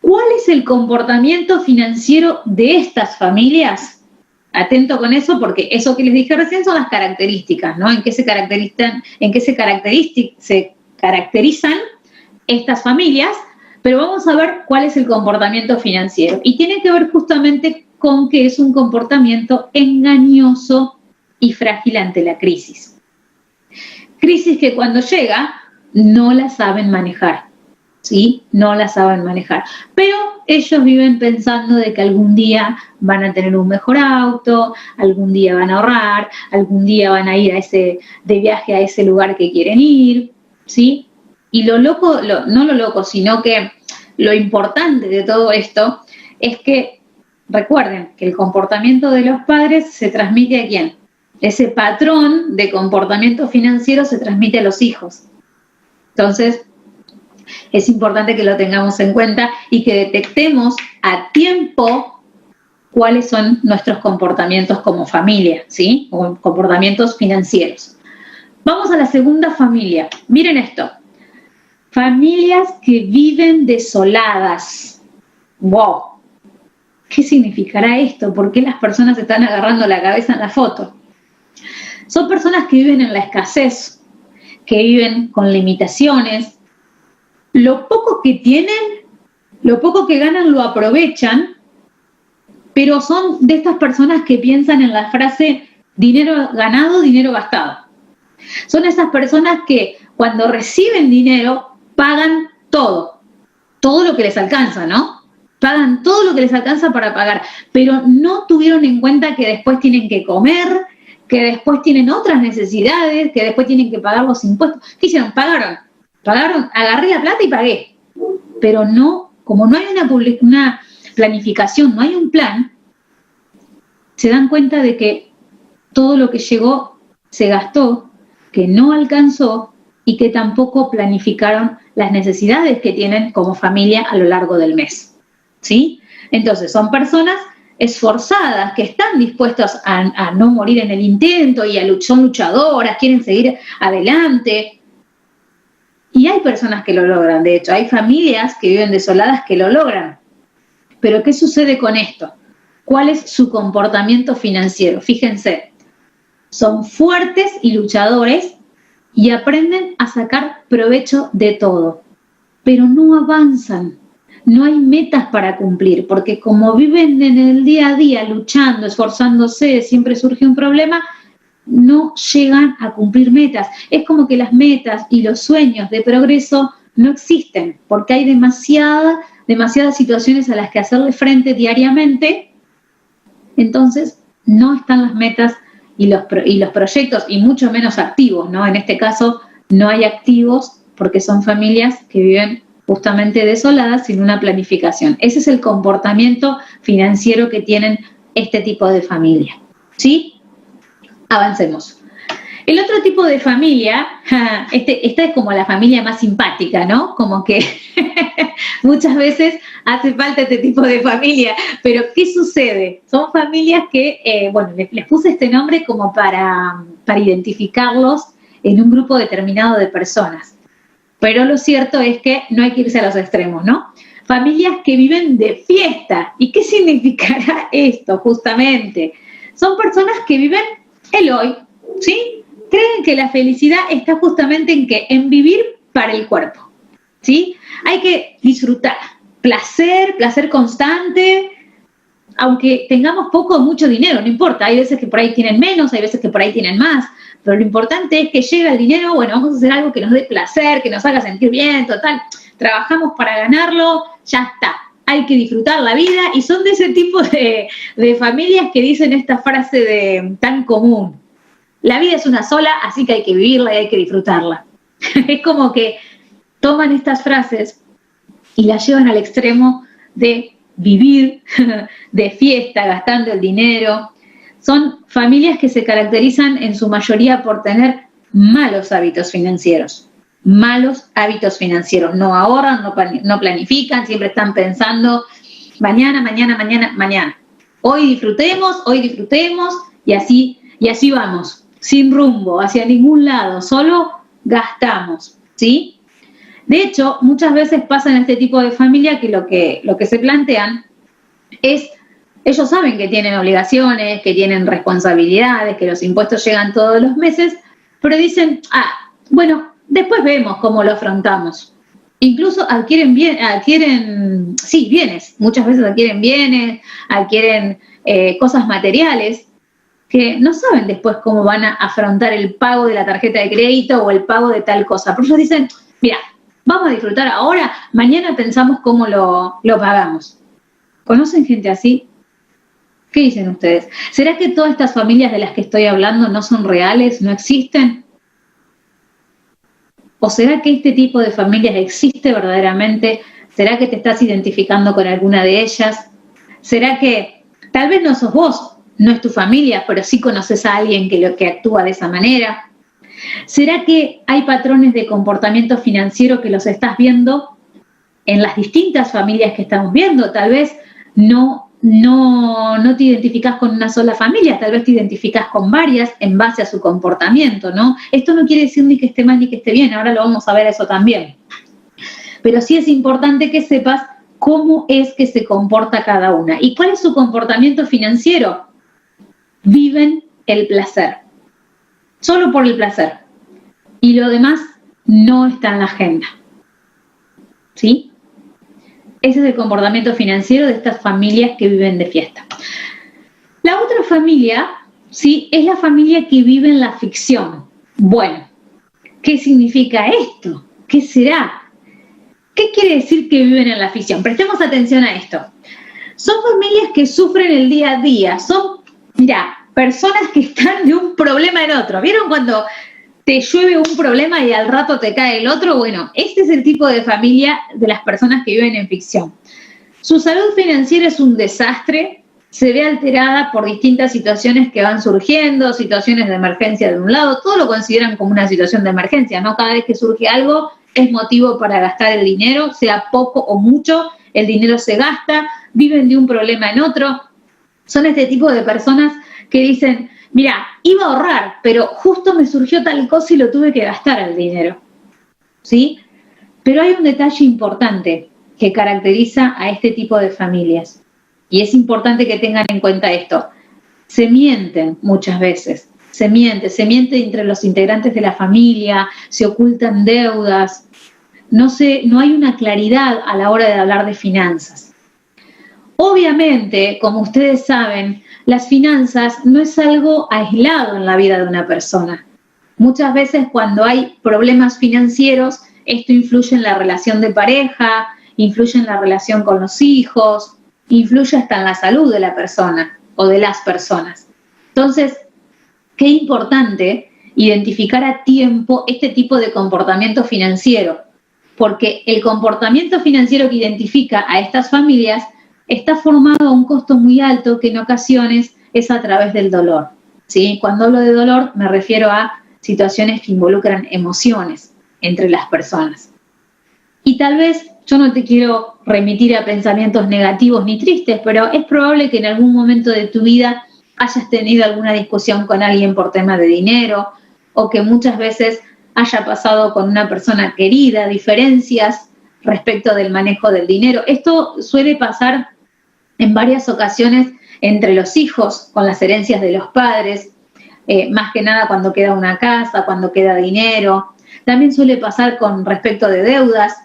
¿Cuál es el comportamiento financiero de estas familias? Atento con eso, porque eso que les dije recién son las características, ¿no? ¿En qué se caracterizan estas familias? Pero vamos a ver cuál es el comportamiento financiero. Y tiene que ver justamente con que es un comportamiento engañoso y frágil ante la crisis. Crisis que cuando llega no la saben manejar, ¿sí? No la saben manejar. Pero ellos viven pensando de que algún día van a tener un mejor auto, algún día van a ahorrar, algún día van a ir de viaje a ese lugar que quieren ir, ¿sí? Y sino que lo importante de todo esto es que recuerden que el comportamiento de los padres se transmite a ¿quién? Ese patrón de comportamiento financiero se transmite a los hijos. Entonces, es importante que lo tengamos en cuenta y que detectemos a tiempo cuáles son nuestros comportamientos como familia, ¿sí? O comportamientos financieros. Vamos a la segunda familia. Miren esto. Familias que viven desoladas. ¡Wow! ¿Qué significará esto? ¿Por qué las personas están agarrando la cabeza en la foto? Son personas que viven en la escasez, que viven con limitaciones, lo poco que tienen, lo poco que ganan lo aprovechan, pero son de estas personas que piensan en la frase dinero ganado, dinero gastado. Son esas personas que cuando reciben dinero pagan todo lo que les alcanza, ¿no? Pagan todo lo que les alcanza para pagar, pero no tuvieron en cuenta que después tienen que comer, que después tienen otras necesidades, que después tienen que pagar los impuestos. ¿Qué hicieron? Pagaron, agarré la plata y pagué. Pero no, como no hay una planificación, no hay un plan, se dan cuenta de que todo lo que llegó se gastó, que no alcanzó y que tampoco planificaron las necesidades que tienen como familia a lo largo del mes, ¿sí? Entonces, son personas esforzadas, que están dispuestas a no morir en el intento y son luchadoras, quieren seguir adelante. Y hay personas que lo logran, de hecho, hay familias que viven desoladas que lo logran. Pero ¿qué sucede con esto? ¿Cuál es su comportamiento financiero? Fíjense, son fuertes y luchadores y aprenden a sacar provecho de todo, pero no avanzan, no hay metas para cumplir, porque como viven en el día a día luchando, esforzándose, siempre surge un problema, no llegan a cumplir metas. Es como que las metas y los sueños de progreso no existen, porque hay demasiadas situaciones a las que hacerle frente diariamente, entonces no están las metas y los proyectos, y mucho menos activos, ¿no? En este caso no hay activos porque son familias que viven justamente desoladas sin una planificación. Ese es el comportamiento financiero que tienen este tipo de familia, ¿sí? Avancemos. El otro tipo de familia, esta es como la familia más simpática, ¿no? Como que muchas veces hace falta este tipo de familia, pero ¿qué sucede? Son familias que, les puse este nombre como para identificarlos en un grupo determinado de personas, pero lo cierto es que no hay que irse a los extremos, ¿no? Familias que viven de fiesta. ¿Y qué significará esto justamente? Son personas que viven el hoy, ¿sí? Creen que la felicidad está justamente en vivir para el cuerpo, ¿sí? Hay que disfrutar, placer constante, aunque tengamos poco o mucho dinero, no importa, hay veces que por ahí tienen menos, hay veces que por ahí tienen más, pero lo importante es que llega el dinero, bueno, vamos a hacer algo que nos dé placer, que nos haga sentir bien, total, trabajamos para ganarlo, ya está. Hay que disfrutar la vida, y son de ese tipo de familias que dicen esta frase tan común: la vida es una sola, así que hay que vivirla y hay que disfrutarla. Es como que toman estas frases y las llevan al extremo de vivir de fiesta, gastando el dinero. Son familias que se caracterizan en su mayoría por tener malos hábitos financieros. Malos hábitos financieros. No ahorran, no planifican, siempre están pensando mañana. Hoy disfrutemos y así vamos, sin rumbo, hacia ningún lado, solo gastamos, ¿sí? De hecho, muchas veces pasa en este tipo de familia que lo que se plantean es, ellos saben que tienen obligaciones, que tienen responsabilidades, que los impuestos llegan todos los meses, pero dicen, después vemos cómo lo afrontamos. Incluso adquieren bienes, muchas veces adquieren bienes, adquieren cosas materiales, que no saben después cómo van a afrontar el pago de la tarjeta de crédito o el pago de tal cosa. Pero ellos dicen, mira, vamos a disfrutar ahora, mañana pensamos cómo lo pagamos. ¿Conocen gente así? ¿Qué dicen ustedes? ¿Será que todas estas familias de las que estoy hablando no son reales, no existen? ¿O será que este tipo de familias existe verdaderamente? ¿Será que te estás identificando con alguna de ellas? ¿Será que tal vez no sos vos, no es tu familia, pero sí conoces a alguien que actúa de esa manera? ¿Será que hay patrones de comportamiento financiero que los estás viendo en las distintas familias que estamos viendo? Tal vez no te identificás con una sola familia, tal vez te identificás con varias en base a su comportamiento, ¿no? Esto no quiere decir ni que esté mal ni que esté bien, ahora lo vamos a ver eso también. Pero sí es importante que sepas cómo es que se comporta cada una. ¿Y cuál es su comportamiento financiero? Viven el placer, solo por el placer. Y lo demás no está en la agenda. ¿sí? Ese es el comportamiento financiero de estas familias que viven de fiesta. La otra familia, ¿sí? Es la familia que vive en la ficción. Bueno, ¿qué significa esto? ¿Qué será? ¿Qué quiere decir que viven en la ficción? Prestemos atención a esto. Son familias que sufren el día a día. Son, mira, personas que están de un problema en otro. ¿Vieron cuando te llueve un problema y al rato te cae el otro? Bueno, este es el tipo de familia de las personas que viven en ficción. Su salud financiera es un desastre, se ve alterada por distintas situaciones que van surgiendo, situaciones de emergencia de un lado, todo lo consideran como una situación de emergencia, ¿no? Cada vez que surge algo es motivo para gastar el dinero, sea poco o mucho, el dinero se gasta, viven de un problema en otro. Son este tipo de personas que dicen, mira, iba a ahorrar, pero justo me surgió tal cosa y lo tuve que gastar el dinero, ¿sí? Pero hay un detalle importante que caracteriza a este tipo de familias, y es importante que tengan en cuenta esto. Se mienten muchas veces, se miente entre los integrantes de la familia, se ocultan deudas, no hay una claridad a la hora de hablar de finanzas. Obviamente, como ustedes saben, las finanzas no es algo aislado en la vida de una persona. Muchas veces cuando hay problemas financieros, esto influye en la relación de pareja, influye en la relación con los hijos, influye hasta en la salud de la persona o de las personas. Entonces, qué importante identificar a tiempo este tipo de comportamiento financiero, porque el comportamiento financiero que identifica a estas familias está formado a un costo muy alto que en ocasiones es a través del dolor, ¿sí? Cuando hablo de dolor me refiero a situaciones que involucran emociones entre las personas. Y tal vez yo no te quiero remitir a pensamientos negativos ni tristes, pero es probable que en algún momento de tu vida hayas tenido alguna discusión con alguien por tema de dinero, o que muchas veces haya pasado con una persona querida, diferencias respecto del manejo del dinero. Esto suele pasar en varias ocasiones entre los hijos, con las herencias de los padres, más que nada cuando queda una casa, cuando queda dinero. También suele pasar con respecto de deudas.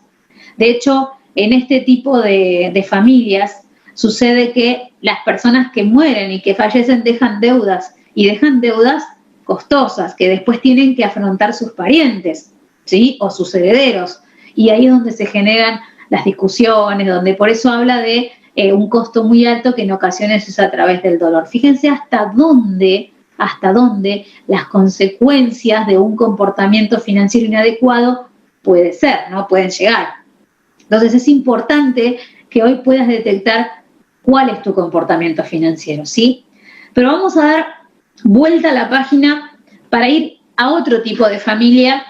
De hecho, en este tipo de familias sucede que las personas que mueren y que fallecen dejan deudas, y dejan deudas costosas que después tienen que afrontar sus parientes, ¿sí? O sus herederos. Y ahí es donde se generan las discusiones, donde por eso habla de un costo muy alto que en ocasiones es a través del dolor. Fíjense hasta dónde las consecuencias de un comportamiento financiero inadecuado puede ser, ¿no? Pueden llegar. Entonces es importante que hoy puedas detectar cuál es tu comportamiento financiero, ¿sí? Pero vamos a dar vuelta a la página para ir a otro tipo de familia,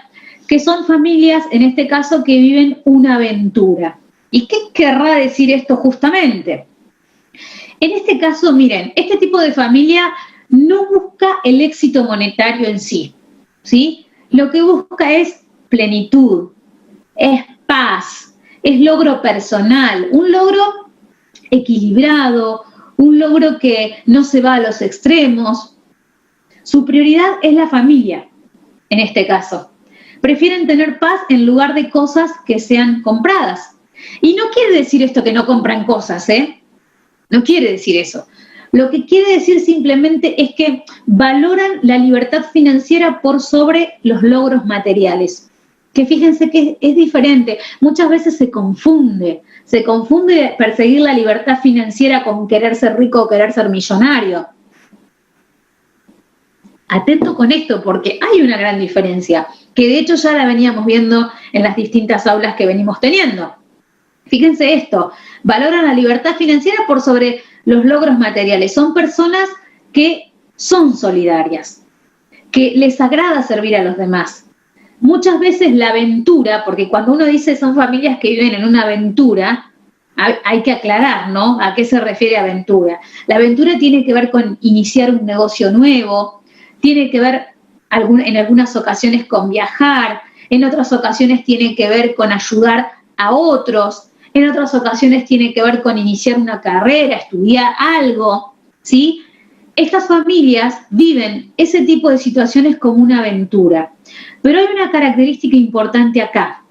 que son familias, en este caso, que viven una aventura. ¿Y qué querrá decir esto justamente? En este caso, miren, este tipo de familia no busca el éxito monetario en sí, ¿sí? Lo que busca es plenitud, es paz, es logro personal, un logro equilibrado, un logro que no se va a los extremos. Su prioridad es la familia, en este caso. Prefieren tener paz en lugar de cosas que sean compradas. Y no quiere decir esto que no compran cosas, ¿eh? No quiere decir eso. Lo que quiere decir simplemente es que valoran la libertad financiera por sobre los logros materiales. Que fíjense que es diferente. Muchas veces se confunde perseguir la libertad financiera con querer ser rico o querer ser millonario. Atento con esto, porque hay una gran diferencia, que de hecho ya la veníamos viendo en las distintas aulas que venimos teniendo. Fíjense esto, valoran la libertad financiera por sobre los logros materiales. Son personas que son solidarias, que les agrada servir a los demás. Muchas veces la aventura, porque cuando uno dice son familias que viven en una aventura, hay que aclarar, ¿no? ¿A qué se refiere aventura? La aventura tiene que ver con iniciar un negocio nuevo, tiene que ver en algunas ocasiones con viajar, en otras ocasiones tiene que ver con ayudar a otros, en otras ocasiones tiene que ver con iniciar una carrera, estudiar algo, ¿sí? Estas familias viven ese tipo de situaciones como una aventura. Pero hay una característica importante acá,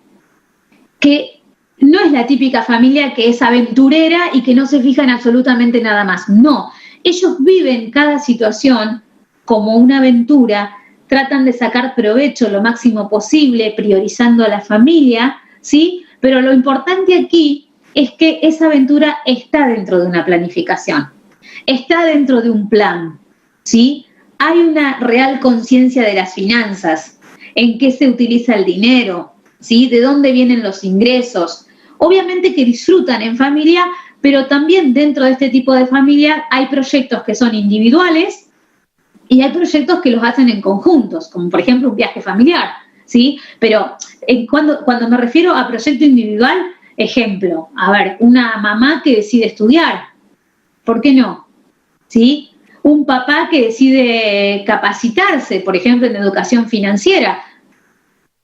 que no es la típica familia que es aventurera y que no se fija en absolutamente nada más. No, ellos viven cada situación como una aventura, tratan de sacar provecho lo máximo posible, priorizando a la familia, ¿sí? Pero lo importante aquí es que esa aventura está dentro de una planificación, está dentro de un plan, ¿sí? Hay una real conciencia de las finanzas, en qué se utiliza el dinero, ¿sí? De dónde vienen los ingresos. Obviamente que disfrutan en familia, pero también dentro de este tipo de familia hay proyectos que son individuales y hay proyectos que los hacen en conjuntos, como por ejemplo un viaje familiar, ¿sí? Pero cuando me refiero a proyecto individual, ejemplo, a ver, una mamá que decide estudiar, ¿por qué no? ¿Sí? Un papá que decide capacitarse, por ejemplo, en educación financiera,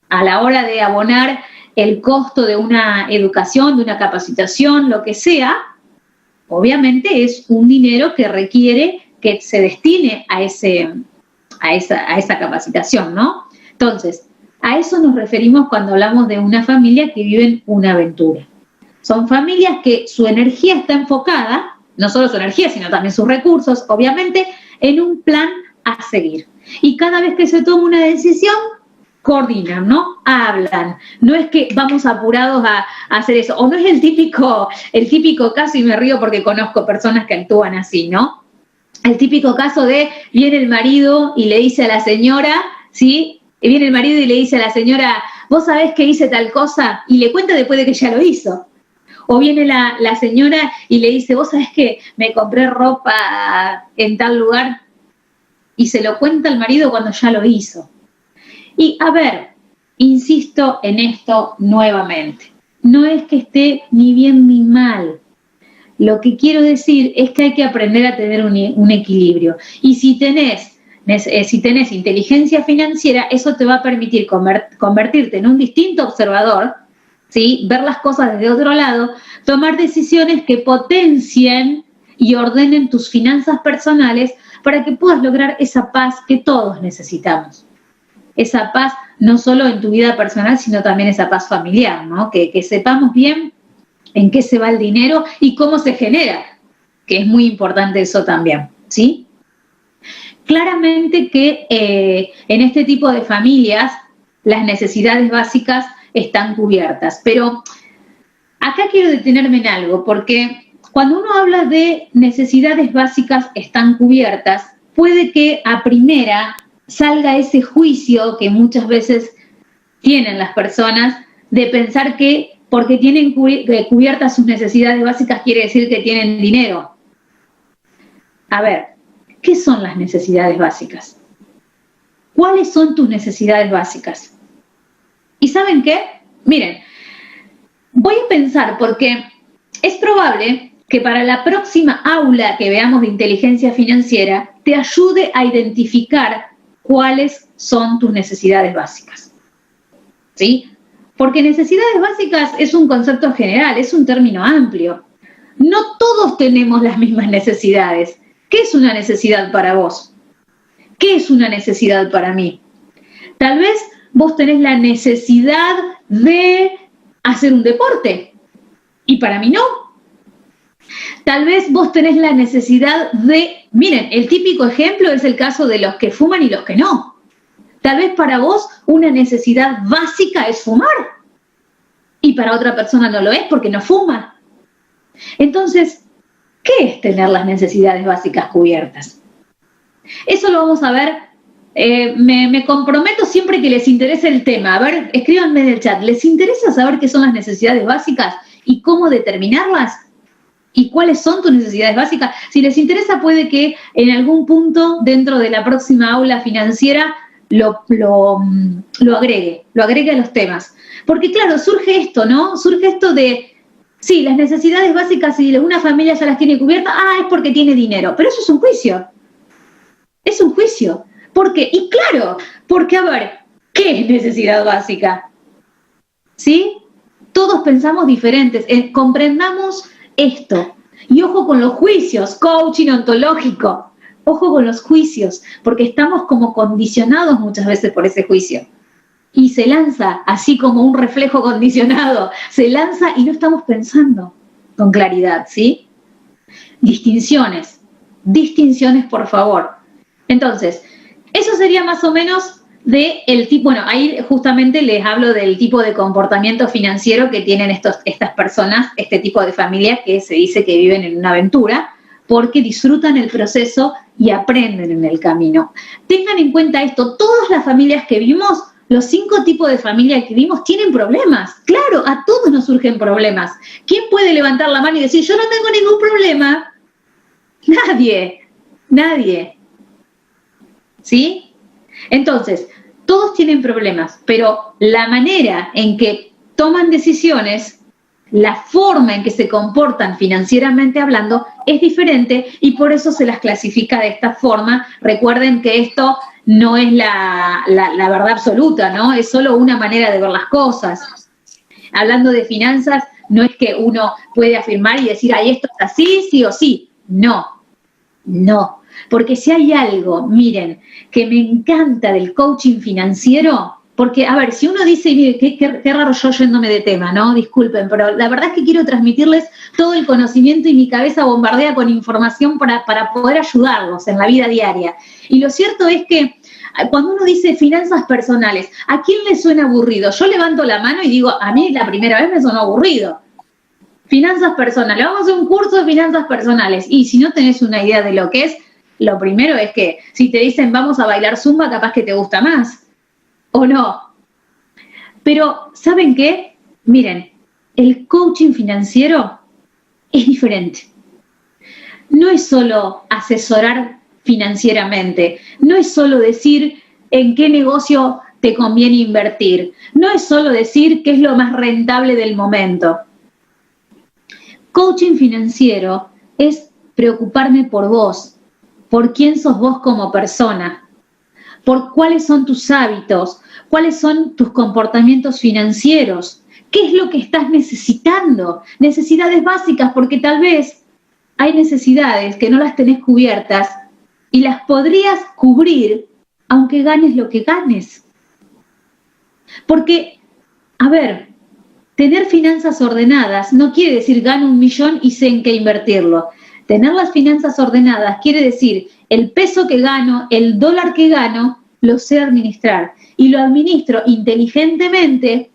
a la hora de abonar el costo de una educación, de una capacitación, lo que sea, obviamente es un dinero que requiere que se destine a esa capacitación, ¿no? Entonces, a eso nos referimos cuando hablamos de una familia que vive una aventura. Son familias que su energía está enfocada, no solo su energía, sino también sus recursos, obviamente, en un plan a seguir. Y cada vez que se toma una decisión, coordinan, ¿no? Hablan. No es que vamos apurados a hacer eso. O no es el típico caso, y me río porque conozco personas que actúan así, ¿no? El típico caso de viene el marido y le dice a la señora, ¿sí? Y viene el marido y le dice a la señora, ¿vos sabés que hice tal cosa? Y le cuenta después de que ya lo hizo. O viene la señora y le dice, ¿vos sabés que me compré ropa en tal lugar? Y se lo cuenta al marido cuando ya lo hizo. Y a ver, insisto en esto nuevamente, no es que esté ni bien ni mal. Lo que quiero decir es que hay que aprender a tener un equilibrio. Y si tenés inteligencia financiera, eso te va a permitir convertirte en un distinto observador, ¿sí? Ver las cosas desde otro lado, tomar decisiones que potencien y ordenen tus finanzas personales para que puedas lograr esa paz que todos necesitamos. Esa paz no solo en tu vida personal, sino también esa paz familiar, ¿no? Que sepamos bien en qué se va el dinero y cómo se genera, que es muy importante eso también, ¿sí? Claramente que en este tipo de familias las necesidades básicas están cubiertas, pero acá quiero detenerme en algo, porque cuando uno habla de necesidades básicas están cubiertas, puede que a primera salga ese juicio que muchas veces tienen las personas de pensar que porque tienen cubiertas sus necesidades básicas quiere decir que tienen dinero. A ver, ¿qué son las necesidades básicas? ¿Cuáles son tus necesidades básicas? ¿Y saben qué? Miren, voy a pensar porque es probable que para la próxima aula que veamos de inteligencia financiera te ayude a identificar cuáles son tus necesidades básicas, ¿sí? Porque necesidades básicas es un concepto general, es un término amplio. No todos tenemos las mismas necesidades. ¿Qué es una necesidad para vos? ¿Qué es una necesidad para mí? Tal vez vos tenés la necesidad de hacer un deporte y para mí no. Tal vez vos tenés la necesidad de, miren, el típico ejemplo es el caso de los que fuman y los que no. Tal vez para vos una necesidad básica es fumar y para otra persona no lo es porque no fuma. Entonces, ¿qué es tener las necesidades básicas cubiertas? Eso lo vamos a ver. Me comprometo siempre que les interese el tema. A ver, escríbanme en el chat. ¿Les interesa saber qué son las necesidades básicas y cómo determinarlas? ¿Y cuáles son tus necesidades básicas? Si les interesa, puede que en algún punto dentro de la próxima aula financiera lo agregue a los temas. Porque claro, surge esto, ¿no? Surge esto de, sí, las necesidades básicas, si una familia ya las tiene cubiertas, es porque tiene dinero. Pero eso es un juicio. Es un juicio. ¿Por qué? Y claro, porque a ver, ¿qué es necesidad básica? ¿Sí? Todos pensamos diferentes. Comprendamos esto. Y ojo con los juicios, coaching ontológico. Ojo con los juicios, porque estamos como condicionados muchas veces por ese juicio. y se lanza así como un reflejo condicionado, se lanza y no estamos pensando con claridad, ¿sí? Distinciones, por favor. Entonces, eso sería más o menos del tipo, bueno, ahí justamente les hablo del tipo de comportamiento financiero que tienen estas personas, este tipo de familias que se dice que viven en una aventura, porque disfrutan el proceso y aprenden en el camino. Tengan en cuenta esto, todas las familias que vimos, los 5 tipos de familia que vimos tienen problemas. Claro, a todos nos surgen problemas. ¿Quién puede levantar la mano y decir, yo no tengo ningún problema? Nadie. ¿Sí? Entonces, todos tienen problemas, pero la manera en que toman decisiones, la forma en que se comportan financieramente hablando es diferente y por eso se las clasifica de esta forma. Recuerden que esto no es la verdad absoluta, ¿no? Es solo una manera de ver las cosas. Hablando de finanzas, no es que uno puede afirmar y decir, ay, esto es así, sí o sí. No. Porque si hay algo, miren, que me encanta del coaching financiero, porque, a ver, si uno dice, mire, qué raro yo yéndome de tema, ¿no? Disculpen, pero la verdad es que quiero transmitirles todo el conocimiento y mi cabeza bombardea con información para poder ayudarlos en la vida diaria. Y lo cierto es que cuando uno dice finanzas personales, ¿a quién le suena aburrido? Yo levanto la mano y digo, a mí la primera vez me sonó aburrido. Finanzas personales, vamos a hacer un curso de finanzas personales. Y si no tenés una idea de lo que es, lo primero es que si te dicen vamos a bailar zumba, capaz que te gusta más, ¿o no? Pero, ¿saben qué? Miren, el coaching financiero es diferente. No es solo asesorar financieramente, no es solo decir en qué negocio te conviene invertir, no es solo decir qué es lo más rentable del momento. Coaching financiero es preocuparme por vos, por quién sos vos como persona, por cuáles son tus hábitos, cuáles son tus comportamientos financieros, qué es lo que estás necesitando, necesidades básicas, porque tal vez hay necesidades que no las tenés cubiertas y las podrías cubrir aunque ganes lo que ganes. Porque, a ver, tener finanzas ordenadas no quiere decir gano 1 millón y sé en qué invertirlo. Tener las finanzas ordenadas quiere decir el peso que gano, el dólar que gano, lo sé administrar. Y lo administro inteligentemente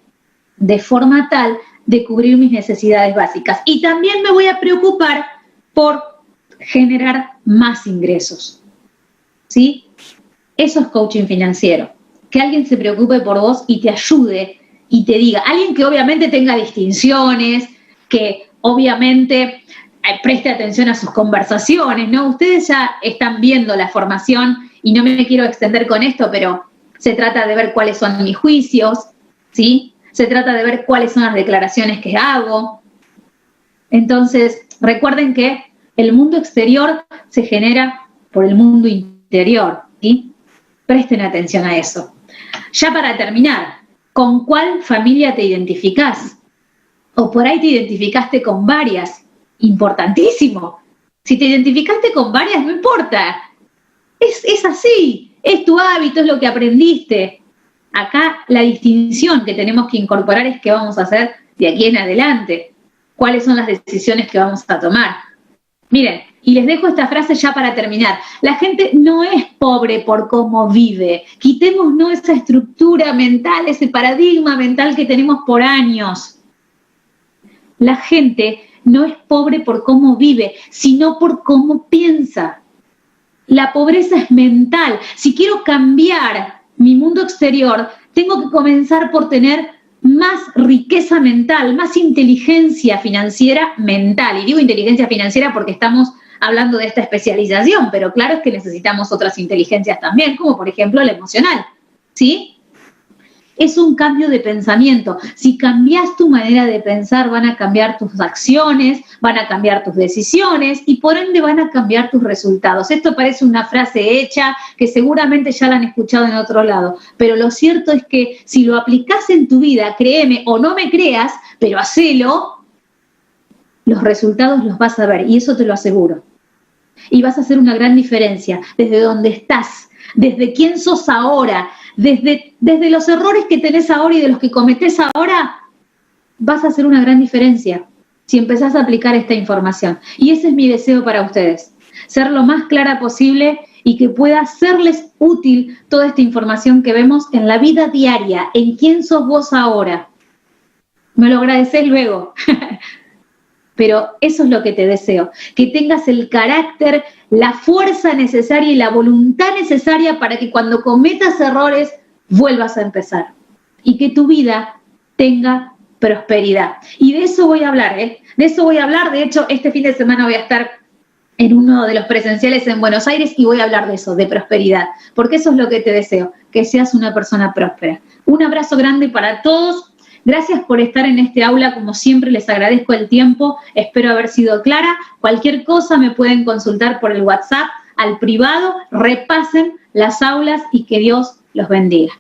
de forma tal de cubrir mis necesidades básicas. Y también me voy a preocupar por generar más ingresos. ¿Sí? Eso es coaching financiero. Que alguien se preocupe por vos y te ayude y te diga, alguien que obviamente tenga distinciones, que obviamente preste atención a sus conversaciones, ¿no? Ustedes ya están viendo la formación y no me quiero extender con esto, pero se trata de ver cuáles son mis juicios, ¿sí? Se trata de ver cuáles son las declaraciones que hago. Entonces, recuerden que el mundo exterior se genera por el mundo interior, ¿sí? Presten atención a eso. Ya para terminar, ¿con cuál familia te identificás? O por ahí te identificaste con varias. Importantísimo. Si te identificaste con varias, no importa. Es así. Es tu hábito, es lo que aprendiste. Acá la distinción que tenemos que incorporar es qué vamos a hacer de aquí en adelante. ¿Cuáles son las decisiones que vamos a tomar? Miren, y les dejo esta frase ya para terminar. La gente no es pobre por cómo vive. Quitémonos esa estructura mental, ese paradigma mental que tenemos por años. La gente no es pobre por cómo vive, sino por cómo piensa. La pobreza es mental. Si quiero cambiar mi mundo exterior, tengo que comenzar por tener más riqueza mental, más inteligencia financiera mental. Y digo inteligencia financiera porque estamos hablando de esta especialización, pero claro es que necesitamos otras inteligencias también, como por ejemplo la emocional, ¿sí? Es un cambio de pensamiento. Si cambias tu manera de pensar, van a cambiar tus acciones, van a cambiar tus decisiones y por ende van a cambiar tus resultados. Esto parece una frase hecha que seguramente ya la han escuchado en otro lado, pero lo cierto es que si lo aplicás en tu vida, créeme o no me creas, pero hacelo, los resultados los vas a ver y eso te lo aseguro. Y vas a hacer una gran diferencia desde donde estás, desde quién sos ahora, desde los errores que tenés ahora y de los que cometés ahora, vas a hacer una gran diferencia si empezás a aplicar esta información. Y ese es mi deseo para ustedes, ser lo más clara posible y que pueda serles útil toda esta información que vemos en la vida diaria, en quién sos vos ahora. Me lo agradecés luego. Pero eso es lo que te deseo, que tengas el carácter, la fuerza necesaria y la voluntad necesaria para que cuando cometas errores vuelvas a empezar y que tu vida tenga prosperidad. Y de eso voy a hablar, de eso voy a hablar. De hecho, este fin de semana voy a estar en uno de los presenciales en Buenos Aires y voy a hablar de eso, de prosperidad, porque eso es lo que te deseo, que seas una persona próspera. Un abrazo grande para todos. Gracias por estar en este aula, como siempre les agradezco el tiempo, espero haber sido clara. Cualquier cosa me pueden consultar por el WhatsApp, al privado, repasen las aulas y que Dios los bendiga.